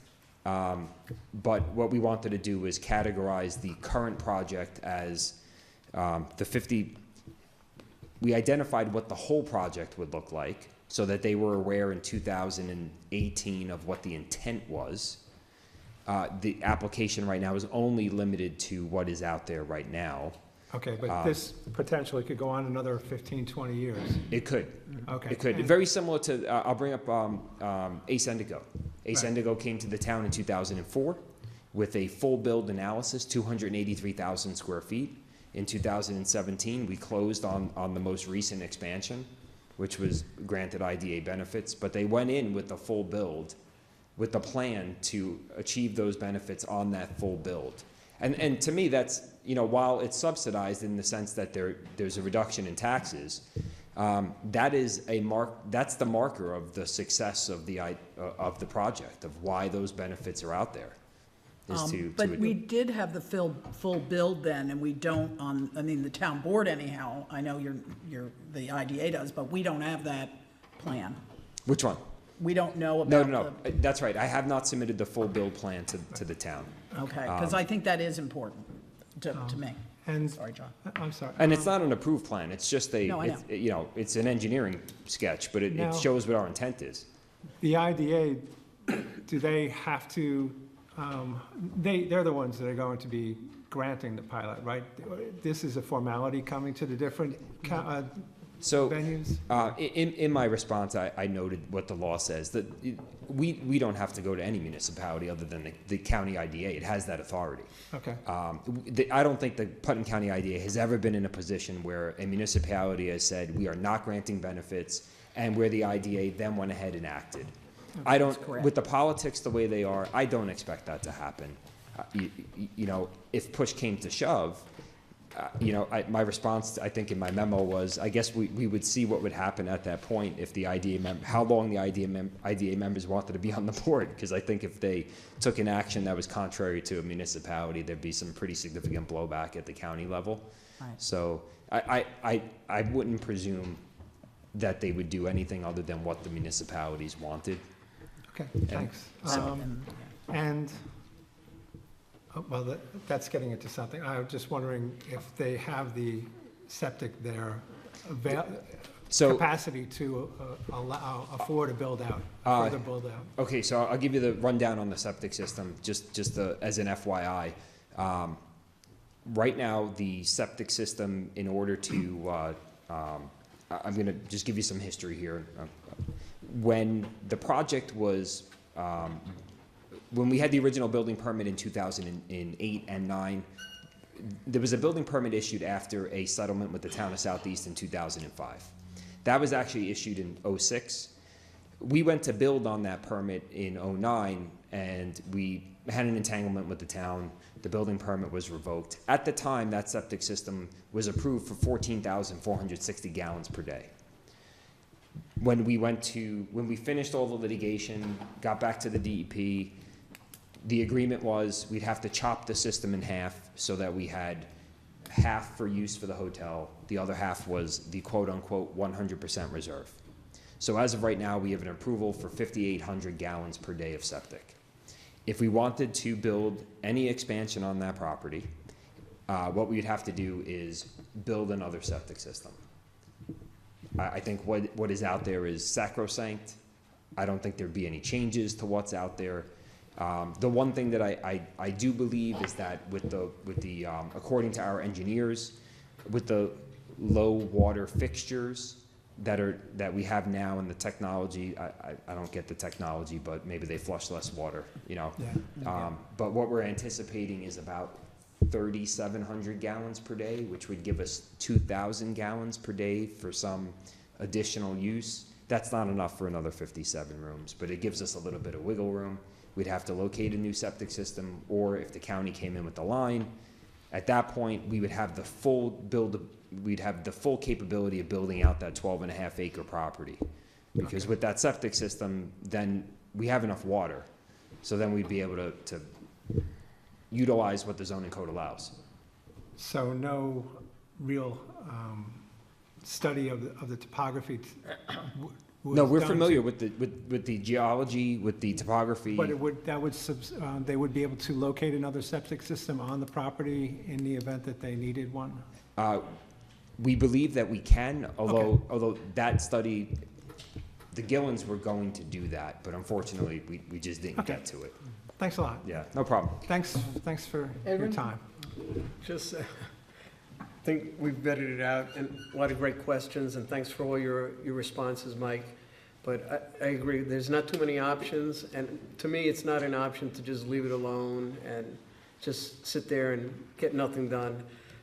but what we wanted to do is categorize the current project as the 50. We identified what the whole project would look like so that they were aware in 2018 of what the intent was. The application right now is only limited to what is out there right now. Okay, but this potentially could go on another 15, 20 years. It could. Okay. It could. Very similar to, I'll bring up Ace Indigo. Ace Right. Indigo came to the town in 2004 with a full build analysis, 283,000 square feet. In 2017, we closed on the most recent expansion. which was granted IDA benefits, but they went in with the full build, with the plan to achieve those benefits on that full build. And to me, that's, you know, while it's subsidized in the sense that there's a reduction in taxes, that is that's the marker of the success of the project, of why those benefits are out there. But we did have the full build then, and we don't the town board anyhow, I know the IDA does, but we don't have that plan. Which one? We don't know about No, that's right. I have not submitted the full build plan to the town. Okay, because I think that is important to me. And, Sorry, John. I'm sorry. And it's not an approved plan. It's just No, I know. it's an engineering sketch, but it Now- shows what our intent is. The IDA, do they have to, they're the ones that are going to be granting the pilot, right? This is a formality coming to the different So, venues? in my response, I noted what the law says, that we don't have to go to any municipality other than the county IDA. It has that authority. Okay. I don't think the Putnam County IDA has ever been in a position where a municipality has said, we are not granting benefits, and where the IDA then went ahead and acted. I don't, correct. with the politics the way they are, I don't expect that to happen. You know, if push came to shove, my response, I think in my memo was, I guess we would see what would happen at that point if the how long the IDA members wanted to be on the board. Because I think if they took an action that was contrary to a municipality, there'd be some pretty significant blowback at the county level. Right. So I wouldn't presume that they would do anything other than what the municipalities wanted. Okay, thanks. Well, that's getting into something. I was just wondering if they have the septic there, capacity to afford a build out, further build out. Okay, so I'll give you the rundown on the septic system, just as an FYI. Right now, the septic system, in order to, I'm going to just give you some history here. When the project was, when we had the original building permit in 2008 and 9, there was a building permit issued after a settlement with the town of Southeast in 2005. That was actually issued in 06. We went to build on that permit in 09, and we had an entanglement with the town. The building permit was revoked. At the time, that septic system was approved for 14,460 gallons per day. When we finished all the litigation, got back to the DEP, the agreement was we'd have to chop the system in half so that we had half for use for the hotel. The other half was the quote-unquote 100% reserve. So as of right now, we have an approval for 5,800 gallons per day of septic. If we wanted to build any expansion on that property, what we'd have to do is build another septic system. I think what is out there is sacrosanct. I don't think there'd be any changes to what's out there. The one thing that I do believe is that with the according to our engineers, with the low water fixtures that we have now and the technology, I don't get the technology, but maybe they flush less water, you know. Yeah. But what we're anticipating is about 3,700 gallons per day, which would give us 2,000 gallons per day for some additional use. That's not enough for another 57 rooms, but it gives us a little bit of wiggle room. We'd have to locate a new septic system, or if the county came in with the line, at that point, we would have the full capability of building out that 12.5 acre property. Because with that septic system, then we have enough water. So then we'd be able to utilize what the zoning code allows. So no real study of the topography was No, we're done familiar to- with the geology, with the topography. But they would be able to locate another septic system on the property in the event that they needed one? We believe that we can, although that study, the Gillens were going to do that, but unfortunately, we just didn't get to it. Thanks a lot. Yeah, no problem. Thanks for your Edwin? time. Just, I think we've vetted it out, and a lot of great questions, and thanks for all your responses, Mike. But I agree, there's not too many options, and to me, it's not an option to just leave it alone and just sit there and get nothing done.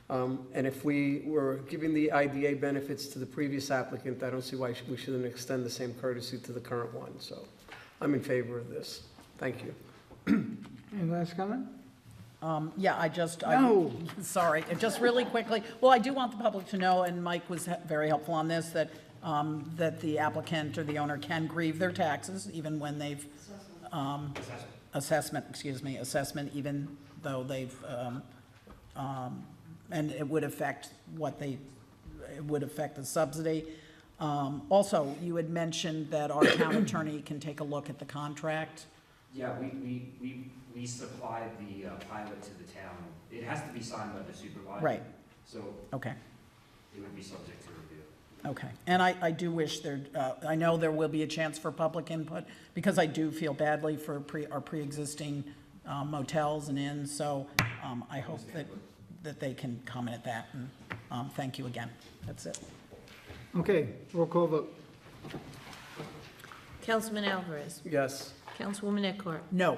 And if we were giving the IDA benefits to the previous applicant, I don't see why we shouldn't extend the same courtesy to the current one. So I'm in favor of this. Thank you. Any last comment? Yeah, No. Sorry, just really quickly. Well, I do want the public to know, and Mike was very helpful on this, that, that the applicant or the owner can grieve their taxes even when they've, assessment, even though they've, and it would affect it would affect the subsidy. Also, you had mentioned that our town attorney can take a look at the contract. Yeah, we supplied the pilot to the town. It has to be signed by the supervisor. Right. So Okay. it would be subject to review. Okay, and I do wish there, I know there will be a chance for public input, because I do feel badly for our pre-existing motels and inns, so I hope that they can comment at that, and thank you again. That's it. Okay, roll call vote. Councilman Alvarez. Yes. Councilwoman Eckhart. No.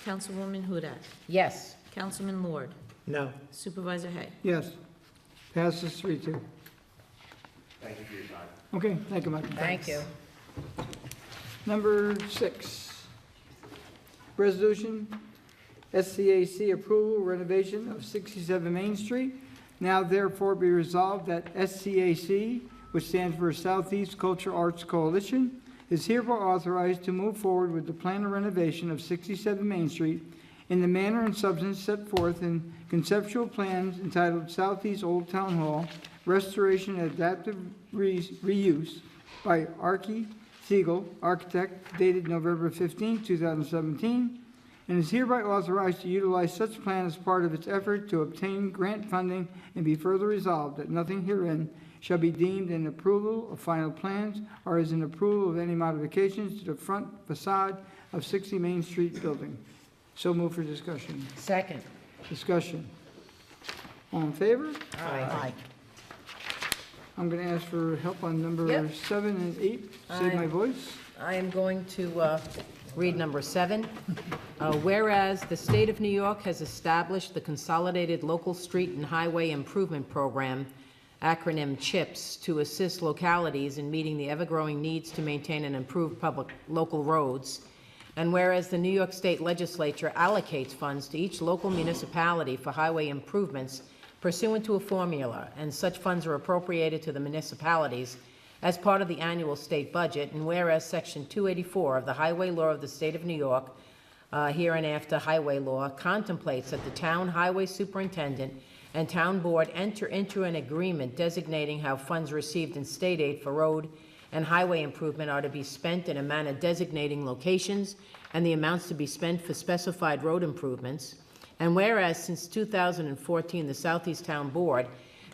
Councilwoman Hudak. Yes. Councilman Lord. No. Supervisor Hay. Yes. Passes 3-2. Thank you for your time. Okay, thank you, Michael. Thank you. Number 6, resolution, SCAC approval renovation of 67 Main Street. Now therefore be resolved that SCAC, which stands for Southeast Cultural Arts Coalition, is hereby authorized to move forward with the plan of renovation of 67 Main Street in the manner and substance set forth in conceptual plans entitled Southeast Old Town Hall, Restoration and Adaptive Reuse by Archie Siegel, architect, dated November 15, 2017, and is hereby authorized to utilize such plan as part of its effort to obtain grant funding, and be further resolved that nothing herein shall be deemed an approval of final plans or as an approval of any modifications to the front facade of 60 Main Street building. So move for discussion. Second. Discussion. All in favor? Aye. I'm going to ask for help on number Yep. 7 and 8. Save my voice. I am going to read number 7. Whereas the state of New York has established the Consolidated Local Street and Highway Improvement Program, acronym CHIPS, to assist localities in meeting the ever-growing needs to maintain and improve public local roads. And whereas the New York State Legislature allocates funds to each local municipality for highway improvements pursuant to a formula, and such funds are appropriated to the municipalities as part of the annual state budget, and whereas Section 284 of the Highway Law of the State of New York, hereinafter Highway Law, contemplates that the town highway superintendent and town board enter into an agreement designating how funds received in state aid for road and highway improvement are to be spent in a manner designating locations and the amounts to be spent for specified road improvements. And whereas since 2014, the Southeast Town Board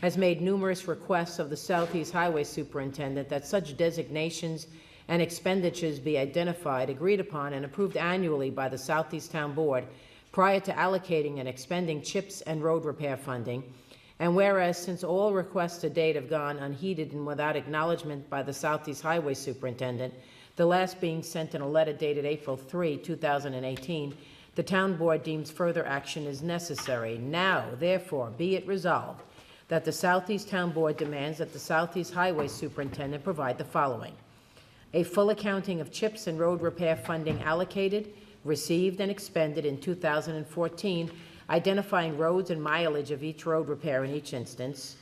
has made numerous requests of the Southeast Highway Superintendent that such designations and expenditures be identified, agreed upon, and approved annually by the Southeast Town Board prior to allocating and expending CHIPS and road repair funding. And whereas since all requests to date have gone unheeded and without acknowledgement by the Southeast Highway Superintendent, the last being sent in a letter dated April 3, 2018, the Town Board deems further action is necessary. Now, therefore, be it resolved that the Southeast Town Board demands that the Southeast Highway Superintendent provide the following: a full accounting of CHIPS and road repair funding allocated, received, and expended in 2014, identifying roads and mileage of each road repair in each instance;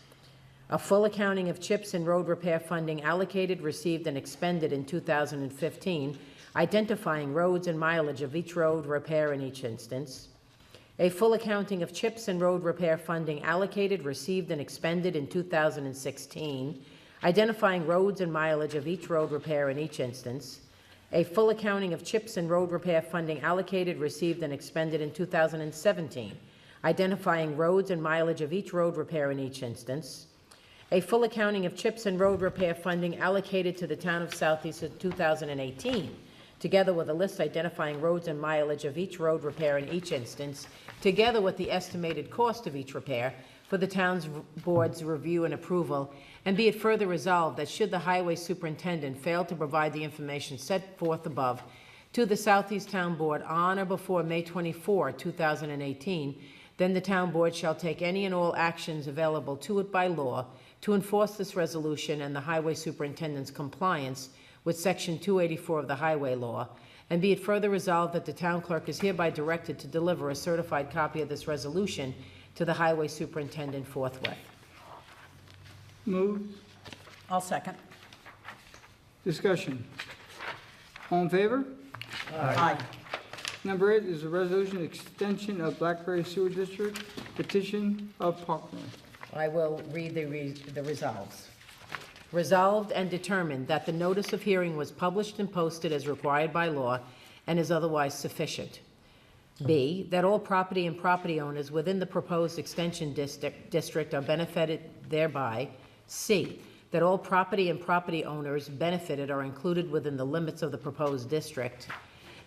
a full accounting of CHIPS and road repair funding allocated, received, and expended in 2015, identifying roads and mileage of each road repair in each instance; a full accounting of CHIPS and road repair funding allocated, received, and expended in 2016, identifying roads and mileage of each road repair in each instance; a full accounting of CHIPS and road repair funding allocated, received, and expended in 2017, identifying roads and mileage of each road repair in each instance; a full accounting of CHIPS and road repair funding allocated to the town of Southeast in 2018, together with a list identifying roads and mileage of each road repair in each instance, together with the estimated cost of each repair for the town's board's review and approval. And be it further resolved that should the highway superintendent fail to provide the information set forth above to the Southeast Town Board on or before May 24, 2018, then the town board shall take any and all actions available to it by law to enforce this resolution and the highway superintendent's compliance with Section 284 of the Highway Law, and be it further resolved that the town clerk is hereby directed to deliver a certified copy of this resolution to the highway superintendent forthwith. Moved. I'll second. Discussion. All in favor? Aye. Number 8 is a resolution extension of Blackberry Sewer District petition of Parkland. I will read the resolves. Resolved and determined that the notice of hearing was published and posted as required by law and is otherwise sufficient. B, that all property and property owners within the proposed extension district are benefited thereby. C, that all property and property owners benefited are included within the limits of the proposed district.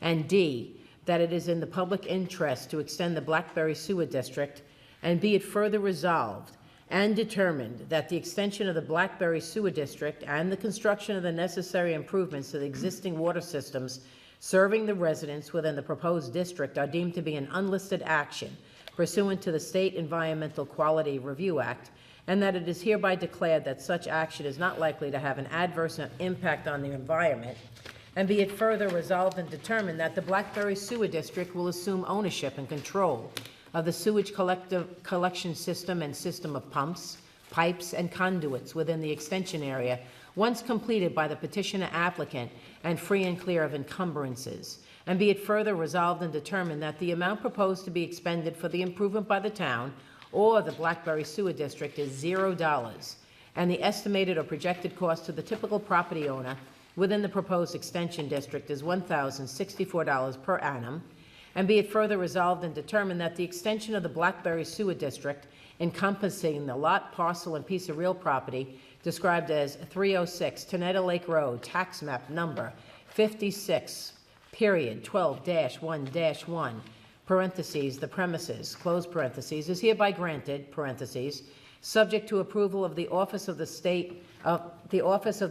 And D, that it is in the public interest to extend the Blackberry Sewer District, and be it further resolved and determined that the extension of the Blackberry Sewer District and the construction of the necessary improvements to the existing water systems serving the residents within the proposed district are deemed to be an unlisted action pursuant to the State Environmental Quality Review Act, and that it is hereby declared that such action is not likely to have an adverse impact on the environment, and be it further resolved and determined that the Blackberry Sewer District will assume ownership and control of the sewage collection system and system of pumps, pipes, and conduits within the extension area once completed by the petitioner applicant and free and clear of encumbrances. And be it further resolved and determined that the amount proposed to be expended for the improvement by the town or the Blackberry Sewer District is $0, and the estimated or projected cost to the typical property owner within the proposed extension district is $1,064 per annum. And be it further resolved and determined that the extension of the Blackberry Sewer District encompassing the lot, parcel, and piece of real property described as 306 Tenetta Lake Road, tax map number 56, period, 12-1-1, parentheses, the premises, close parentheses, is hereby granted, parentheses, subject to approval of the Office of the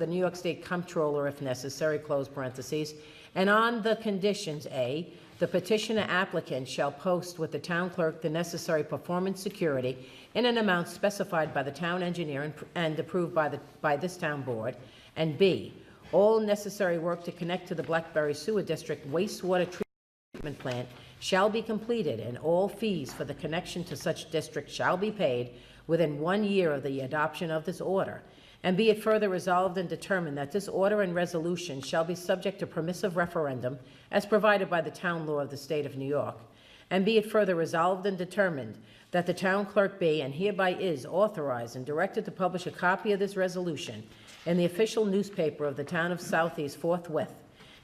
New York State Comptroller if necessary, close parentheses, and on the conditions, A, the petitioner applicant shall post with the town clerk the necessary performance security in an amount specified by the town engineer and approved by this town board, and B, all necessary work to connect to the Blackberry Sewer District wastewater treatment plant shall be completed, and all fees for the connection to such district shall be paid within 1 year of the adoption of this order. And be it further resolved and determined that this order and resolution shall be subject to permissive referendum as provided by the town law of the state of New York. And be it further resolved and determined that the town clerk be and hereby is authorized and directed to publish a copy of this resolution in the official newspaper of the town of Southeast forthwith,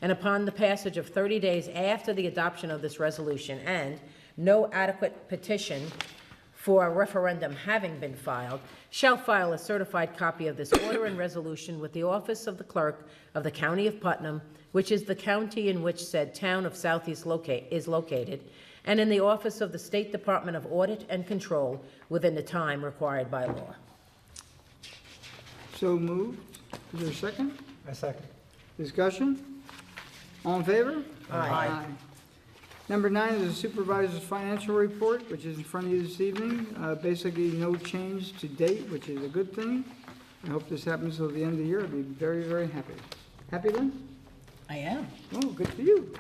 and upon the passage of 30 days after the adoption of this resolution, and no adequate petition for a referendum having been filed, shall file a certified copy of this order and resolution with the office of the clerk of the county of Putnam, which is the county in which said town of Southeast is located, and in the office of the State Department of Audit and Control within the time required by law. So moved. Is there a second? I second. Discussion? All in favor? Aye. Number 9 is the supervisor's financial report, which is in front of you this evening. Basically, no change to date, which is a good thing. I hope this happens till the end of the year. I'll be very, very happy. Happy, Lynn? I am. Oh, good for you.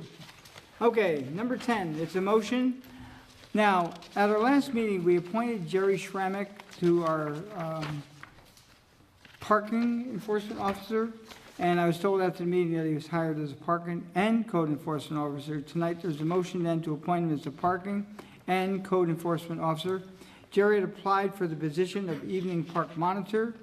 Okay, number 10, it's a motion. Now, at our last meeting, we appointed Jerry Schrammick to our parking enforcement officer, and I was told after the meeting that he was hired as a parking and code enforcement officer. Tonight, there's a motion then to appoint him as a parking and code enforcement officer. Jerry had applied for the position of evening park monitor,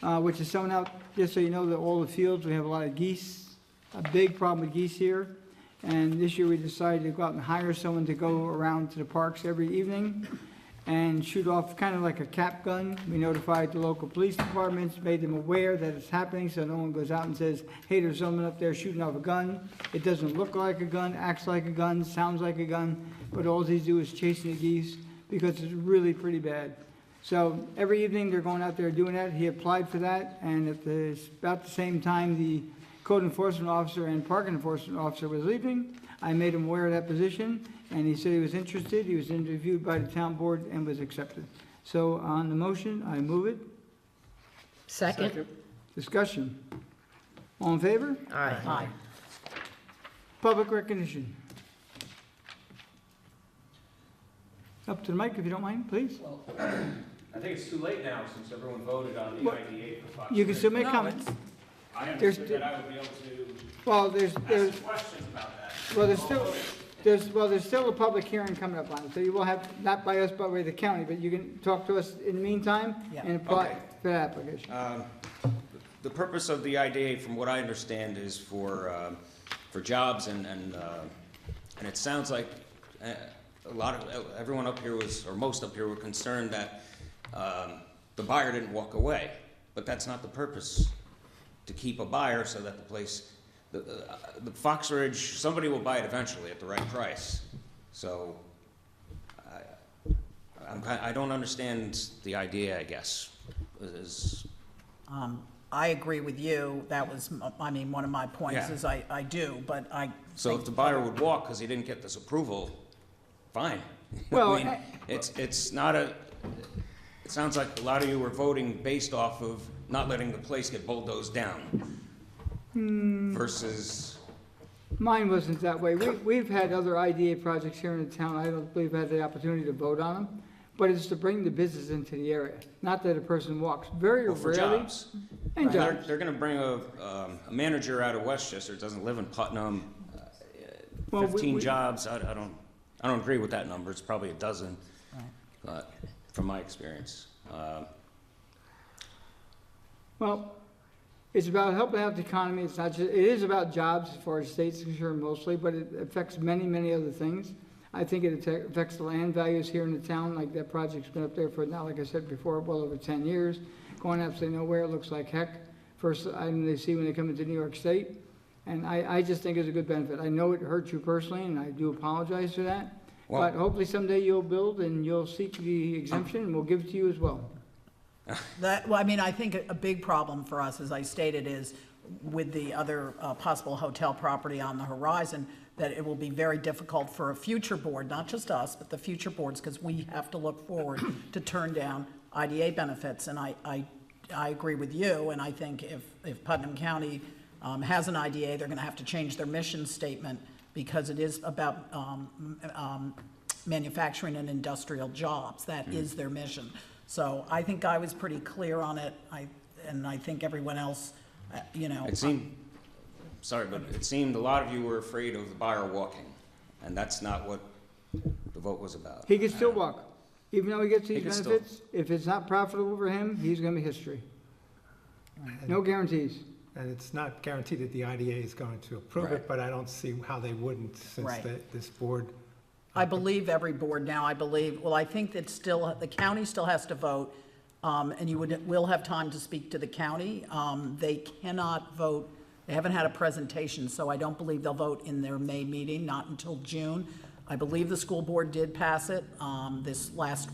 which is someone out, just so you know, that all the fields, we have a lot of geese, a big problem with geese here. And this year we decided to go out and hire someone to go around to the parks every evening and shoot off kind of like a cap gun. We notified the local police departments, made them aware that it's happening, so no one goes out and says, hey, there's someone up there shooting off a gun. It doesn't look like a gun, acts like a gun, sounds like a gun, but all they do is chasing the geese because it's really pretty bad. So every evening they're going out there doing that. He applied for that, and at about the same time, the code enforcement officer and park enforcement officer was leaving. I made him aware of that position, and he said he was interested. He was interviewed by the town board and was accepted. So on the motion, I move it. Second? Discussion. All in favor? Aye. Public recognition. Up to the mic if you don't mind, please. I think it's too late now since everyone voted on the Well, IDA for Fox. You can still make No, comments. I there's- understood that I would be able to Well, there's, ask questions about that. well, there's still a public hearing coming up on it. So you will have, not by us, but by the county, but you can talk to us in the meantime Yeah. and apply Okay. for that application. The purpose of the IDA, from what I understand, is for jobs and it sounds like a lot of, everyone up here was, or most up here were concerned that the buyer didn't walk away. But that's not the purpose, to keep a buyer so that the place, the Fox Ridge, somebody will buy it eventually at the right price. So I don't understand the idea, I guess, is. I agree with you. That was, I mean, one of my points Yeah. is I do, but I. So think if the buyer would walk because he didn't get this approval, fine. Well, I mean, it's not a, it sounds like a lot of you were voting based off of not letting the place get bulldozed down versus, Mine wasn't that way. We've had other IDA projects here in the town. I don't believe I've had the opportunity to vote on them. But it's to bring the business into the area, not that a person walks. Very well, for rarely. jobs. And They're- jobs. They're gonna bring a manager out of Westchester, doesn't live in Putnam, Well, 15 jobs, I don't agree with that number, it's probably a dozen, from my experience. Well, it's about helping out the economy. It's not just, it is about jobs as far as state's concerned mostly, but it affects many, many other things. I think it affects the land values here in the town, like that project's been up there for now, like I said before, well over 10 years. Going absolutely nowhere, it looks like heck. First item they see when they come into New York State. And I just think it's a good benefit. I know it hurts you personally, and I do apologize for that. Well- But hopefully someday you'll build and you'll seek the exemption, and we'll give it to you as well. Well, I mean, I think a big problem for us, as I stated, is with the other possible hotel property on the horizon, that it will be very difficult for a future board, not just us, but the future boards, because we have to look forward to turn down IDA benefits. And I agree with you, and I think if Putnam County has an IDA, they're going to have to change their mission statement, because it is about manufacturing and industrial jobs. That is their mission. So I think I was pretty clear on it, and I think everyone else, you know. It seemed, sorry, but it seemed a lot of you were afraid of the buyer walking, and that's not what the vote was about. He can still walk. Even though he gets He these can still- benefits, if it's not profitable for him, he's gonna be history. No guarantees. And it's not guaranteed that the IDA is going to approve Right. it, but I don't see how they wouldn't, since Right. this board. I believe every board now, well, I think that still, the county still has to vote, and you will have time to speak to the county. They cannot vote, they haven't had a presentation, so I don't believe they'll vote in their May meeting, not until June. I believe the school board did pass it this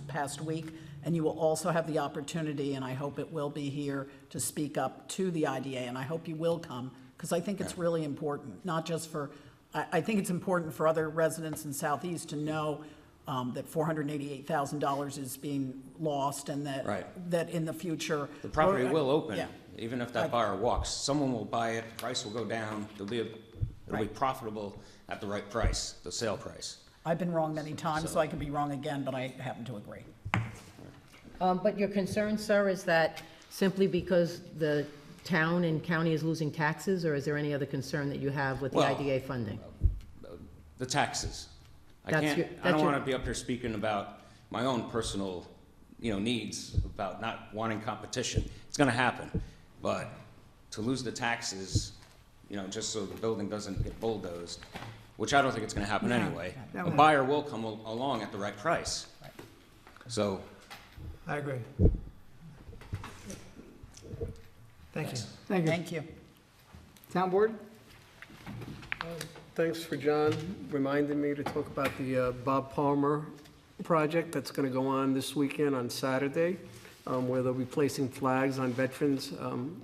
past week, and you will also have the opportunity, and I hope it will be here, to speak up to the IDA, and I hope you will come, because I think it's really important, not just for, I think it's important for other residents in Southeast to know that $488,000 is being lost, and that, Right. that in the future. The property will open, Yeah. even if that buyer walks. Someone will buy it, the price will go down, it'll be Right. profitable at the right price, the sale price. I've been wrong many times, so I could be wrong again, but I happen to agree. But your concern, sir, is that simply because the town and county is losing taxes, or is there any other concern that you have with the Well- IDA funding? The taxes. I That's can't, your- I don't that's your- want to be up here speaking about my own personal, needs, about not wanting competition. It's going to happen. But to lose the taxes, just so the building doesn't get bulldozed, which I don't think it's going to happen anyway, that a won't. buyer will come along at the right price. So, I agree. Thank you. Thank you. Thank you. Town board? Thanks for John reminding me to talk about the Bob Palmer project that's going to go on this weekend on Saturday, where they'll be placing flags on veterans'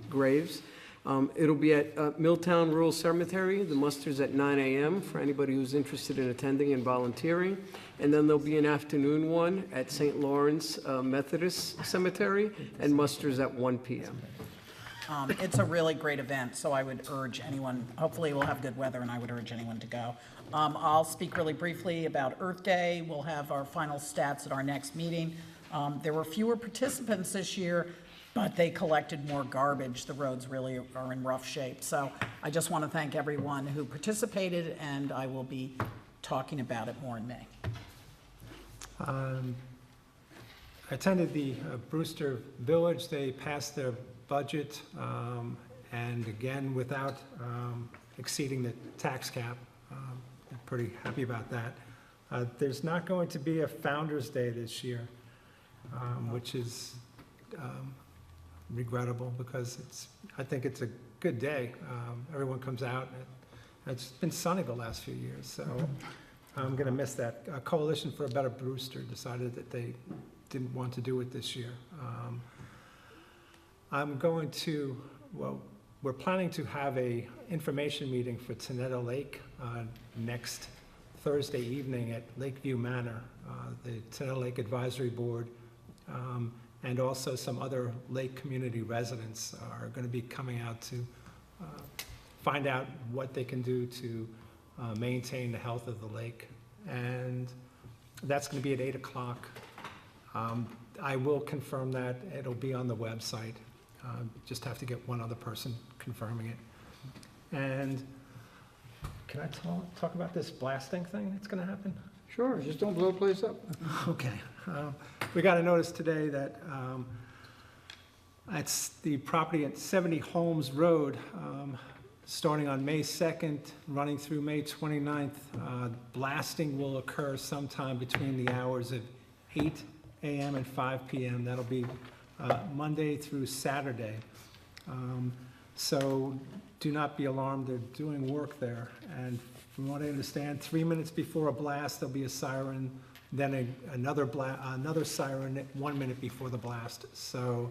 graves. It'll be at Milltown Rural Cemetery. The muster's at 9 a.m. for anybody who's interested in attending and volunteering. And then there'll be an afternoon one at St. Lawrence Methodist Cemetery, and muster's at 1 p.m. It's a really great event, so I would urge anyone, hopefully we'll have good weather, and I would urge anyone to go. I'll speak really briefly about Earth Day. We'll have our final stats at our next meeting. There were fewer participants this year, but they collected more garbage. The roads really are in rough shape. So I just want to thank everyone who participated, and I will be talking about it more in May. I attended the Brewster Village. They passed their budget, and again, without exceeding the tax cap. I'm pretty happy about that. There's not going to be a Founder's Day this year, which is regrettable because I think it's a good day. Everyone comes out. It's been sunny the last few years, so I'm going to miss that. Coalition for a Better Brewster decided that they didn't want to do it this year. We're planning to have a information meeting for Tenetta Lake next Thursday evening at Lakeview Manor. The Tenetta Lake Advisory Board and also some other lake community residents are going to be coming out to find out what they can do to maintain the health of the lake. And that's going to be at 8 o'clock. I will confirm that. It'll be on the website. Just have to get one other person confirming it. And can I talk about this blasting thing that's going to happen? Sure, just don't blow the place up. Okay. We got a notice today that it's the property at 70 Holmes Road, starting on May 2nd, running through May 29th. Blasting will occur sometime between the hours of 8 a.m. and 5 p.m. That'll be Monday through Saturday. So do not be alarmed. They're doing work there. And from what I understand, 3 minutes before a blast, there'll be a siren, then another siren 1 minute before the blast. So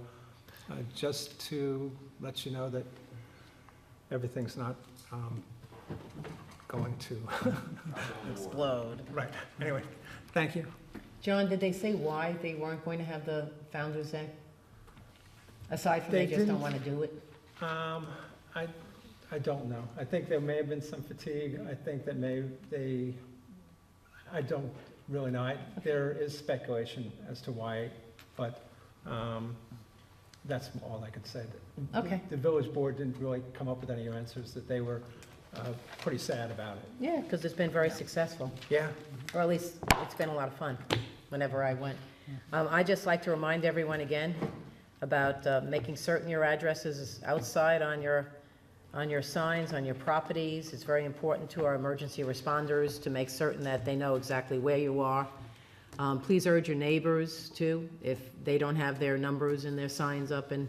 just to let you know that everything's not going to Explode. Right. Anyway, thank you. John, did they say why they weren't going to have the Founder's Day? Aside from They they just don't didn't- want to do it? I don't know. I think there may have been some fatigue. I think that I don't really know. There is speculation as to why, but that's all I could say. Okay. The village board didn't really come up with any answers, that they were pretty sad about it. Yeah, because it's been very successful, Yeah. or at least it's been a lot of fun whenever I went. I'd just like to remind everyone again about making certain your address is outside on your signs, on your properties. It's very important to our emergency responders to make certain that they know exactly where you are. Please urge your neighbors, too, if they don't have their numbers and their signs up, and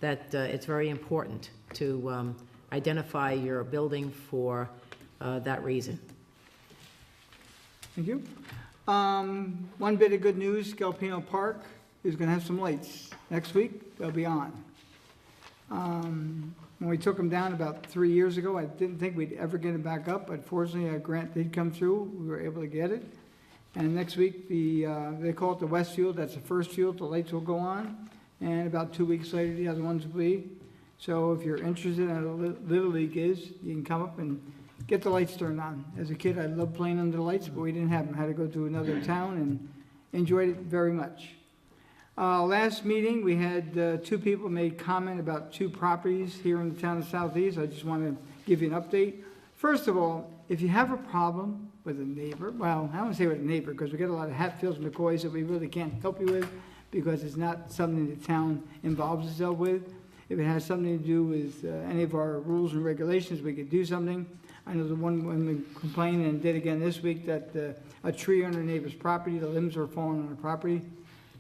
that it's very important to identify your building for that reason. Thank you. One bit of good news, Scalpino Park is going to have some lights. Next week, they'll be on. When we took them down about 3 years ago, I didn't think we'd ever get them back up, but fortunately, a grant did come through. We were able to get it. And next week, they call it the West Field. That's the first field. The lights will go on. And about 2 weeks later, the other ones will be. So if you're interested in what Little League is, you can come up and get the lights turned on. As a kid, I loved playing under the lights, but we didn't have them. I had to go to another town and enjoyed it very much. Last meeting, we had 2 people made comment about 2 properties here in the town of Southeast. I just want to give you an update. First of all, if you have a problem with a neighbor, well, I don't want to say with a neighbor, because we get a lot of Hatfields and McCoys that we really can't help you with, because it's not something the town involves itself with. If it has something to do with any of our rules and regulations, we could do something. I know the one woman complained and did again this week that a tree on her neighbor's property, the limbs are falling on her property.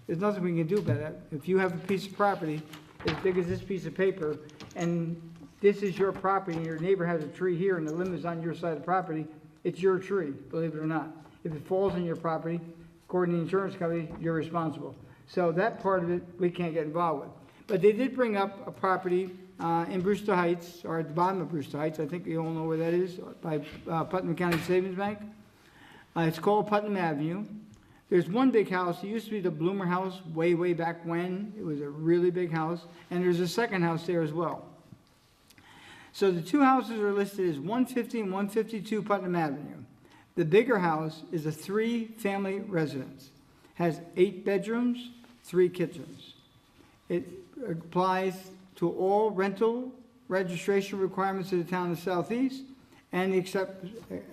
There's nothing we can do about that. If you have a piece of property as big as this piece of paper, and this is your property, and your neighbor has a tree here, and the limb is on your side of the property, it's your tree, believe it or not. If it falls on your property, according to the insurance company, you're responsible. So that part of it, we can't get involved with. But they did bring up a property in Brewster Heights, or at the bottom of Brewster Heights, I think you all know where that is, by Putnam County Savings Bank. It's called Putnam Avenue. There's one big house, it used to be the Bloomer House way, way back when. It was a really big house, and there's a second house there as well. So the two houses are listed as 150 and 152 Putnam Avenue. The bigger house is a 3-family residence, has 8 bedrooms, 3 kitchens. It applies to all rental registration requirements of the town of Southeast and the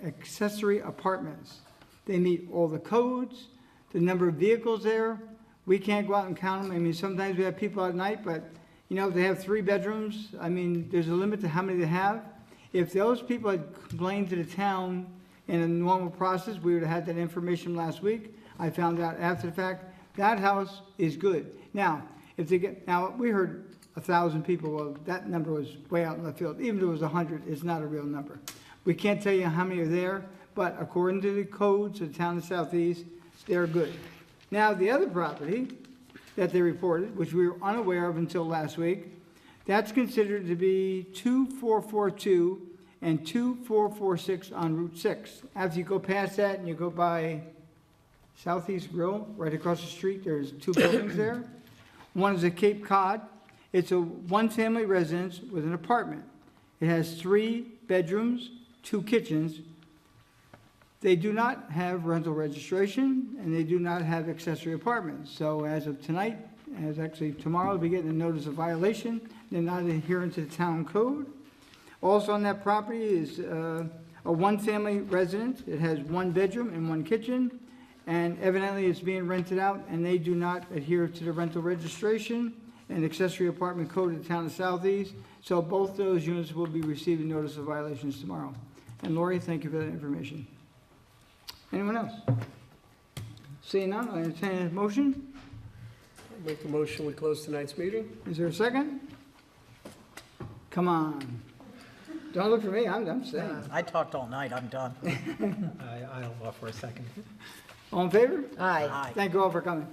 accessory apartments. They meet all the codes, the number of vehicles there. We can't go out and count them. I mean, sometimes we have people at night, but you know, if they have 3 bedrooms, I mean, there's a limit to how many they have. If those people had complained to the town in a normal process, we would have had that information last week. I found out after the fact, that house is good. Now, we heard 1,000 people, well, that number was way out in the field. Even if it was 100, it's not a real number. We can't tell you how many are there, but according to the codes of the town of Southeast, they're good. Now, the other property that they reported, which we were unaware of until last week, that's considered to be 2442 and 2446 on Route 6. After you go past that and you go by Southeast Grill, right across the street, there's 2 buildings there. One is a Cape Cod. It's a 1-family residence with an apartment. It has 3 bedrooms, 2 kitchens. They do not have rental registration, and they do not have accessory apartments. So as of tonight, as actually tomorrow, they'll be getting a notice of violation. They're not adhering to the town code. Also on that property is a 1-family residence. It has 1 bedroom and 1 kitchen, and evidently it's being rented out, and they do not adhere to the rental registration and accessory apartment code of the town of Southeast. So both those units will be receiving notice of violations tomorrow. And Lori, thank you for that information. Anyone else? Seeing none, I entertain a motion. Make a motion, we close tonight's meeting? Is there a second? Come on. Don't look for me, I'm saying. I talked all night, I'm done. I'll offer a second. All in favor? Aye. Thank you all for coming.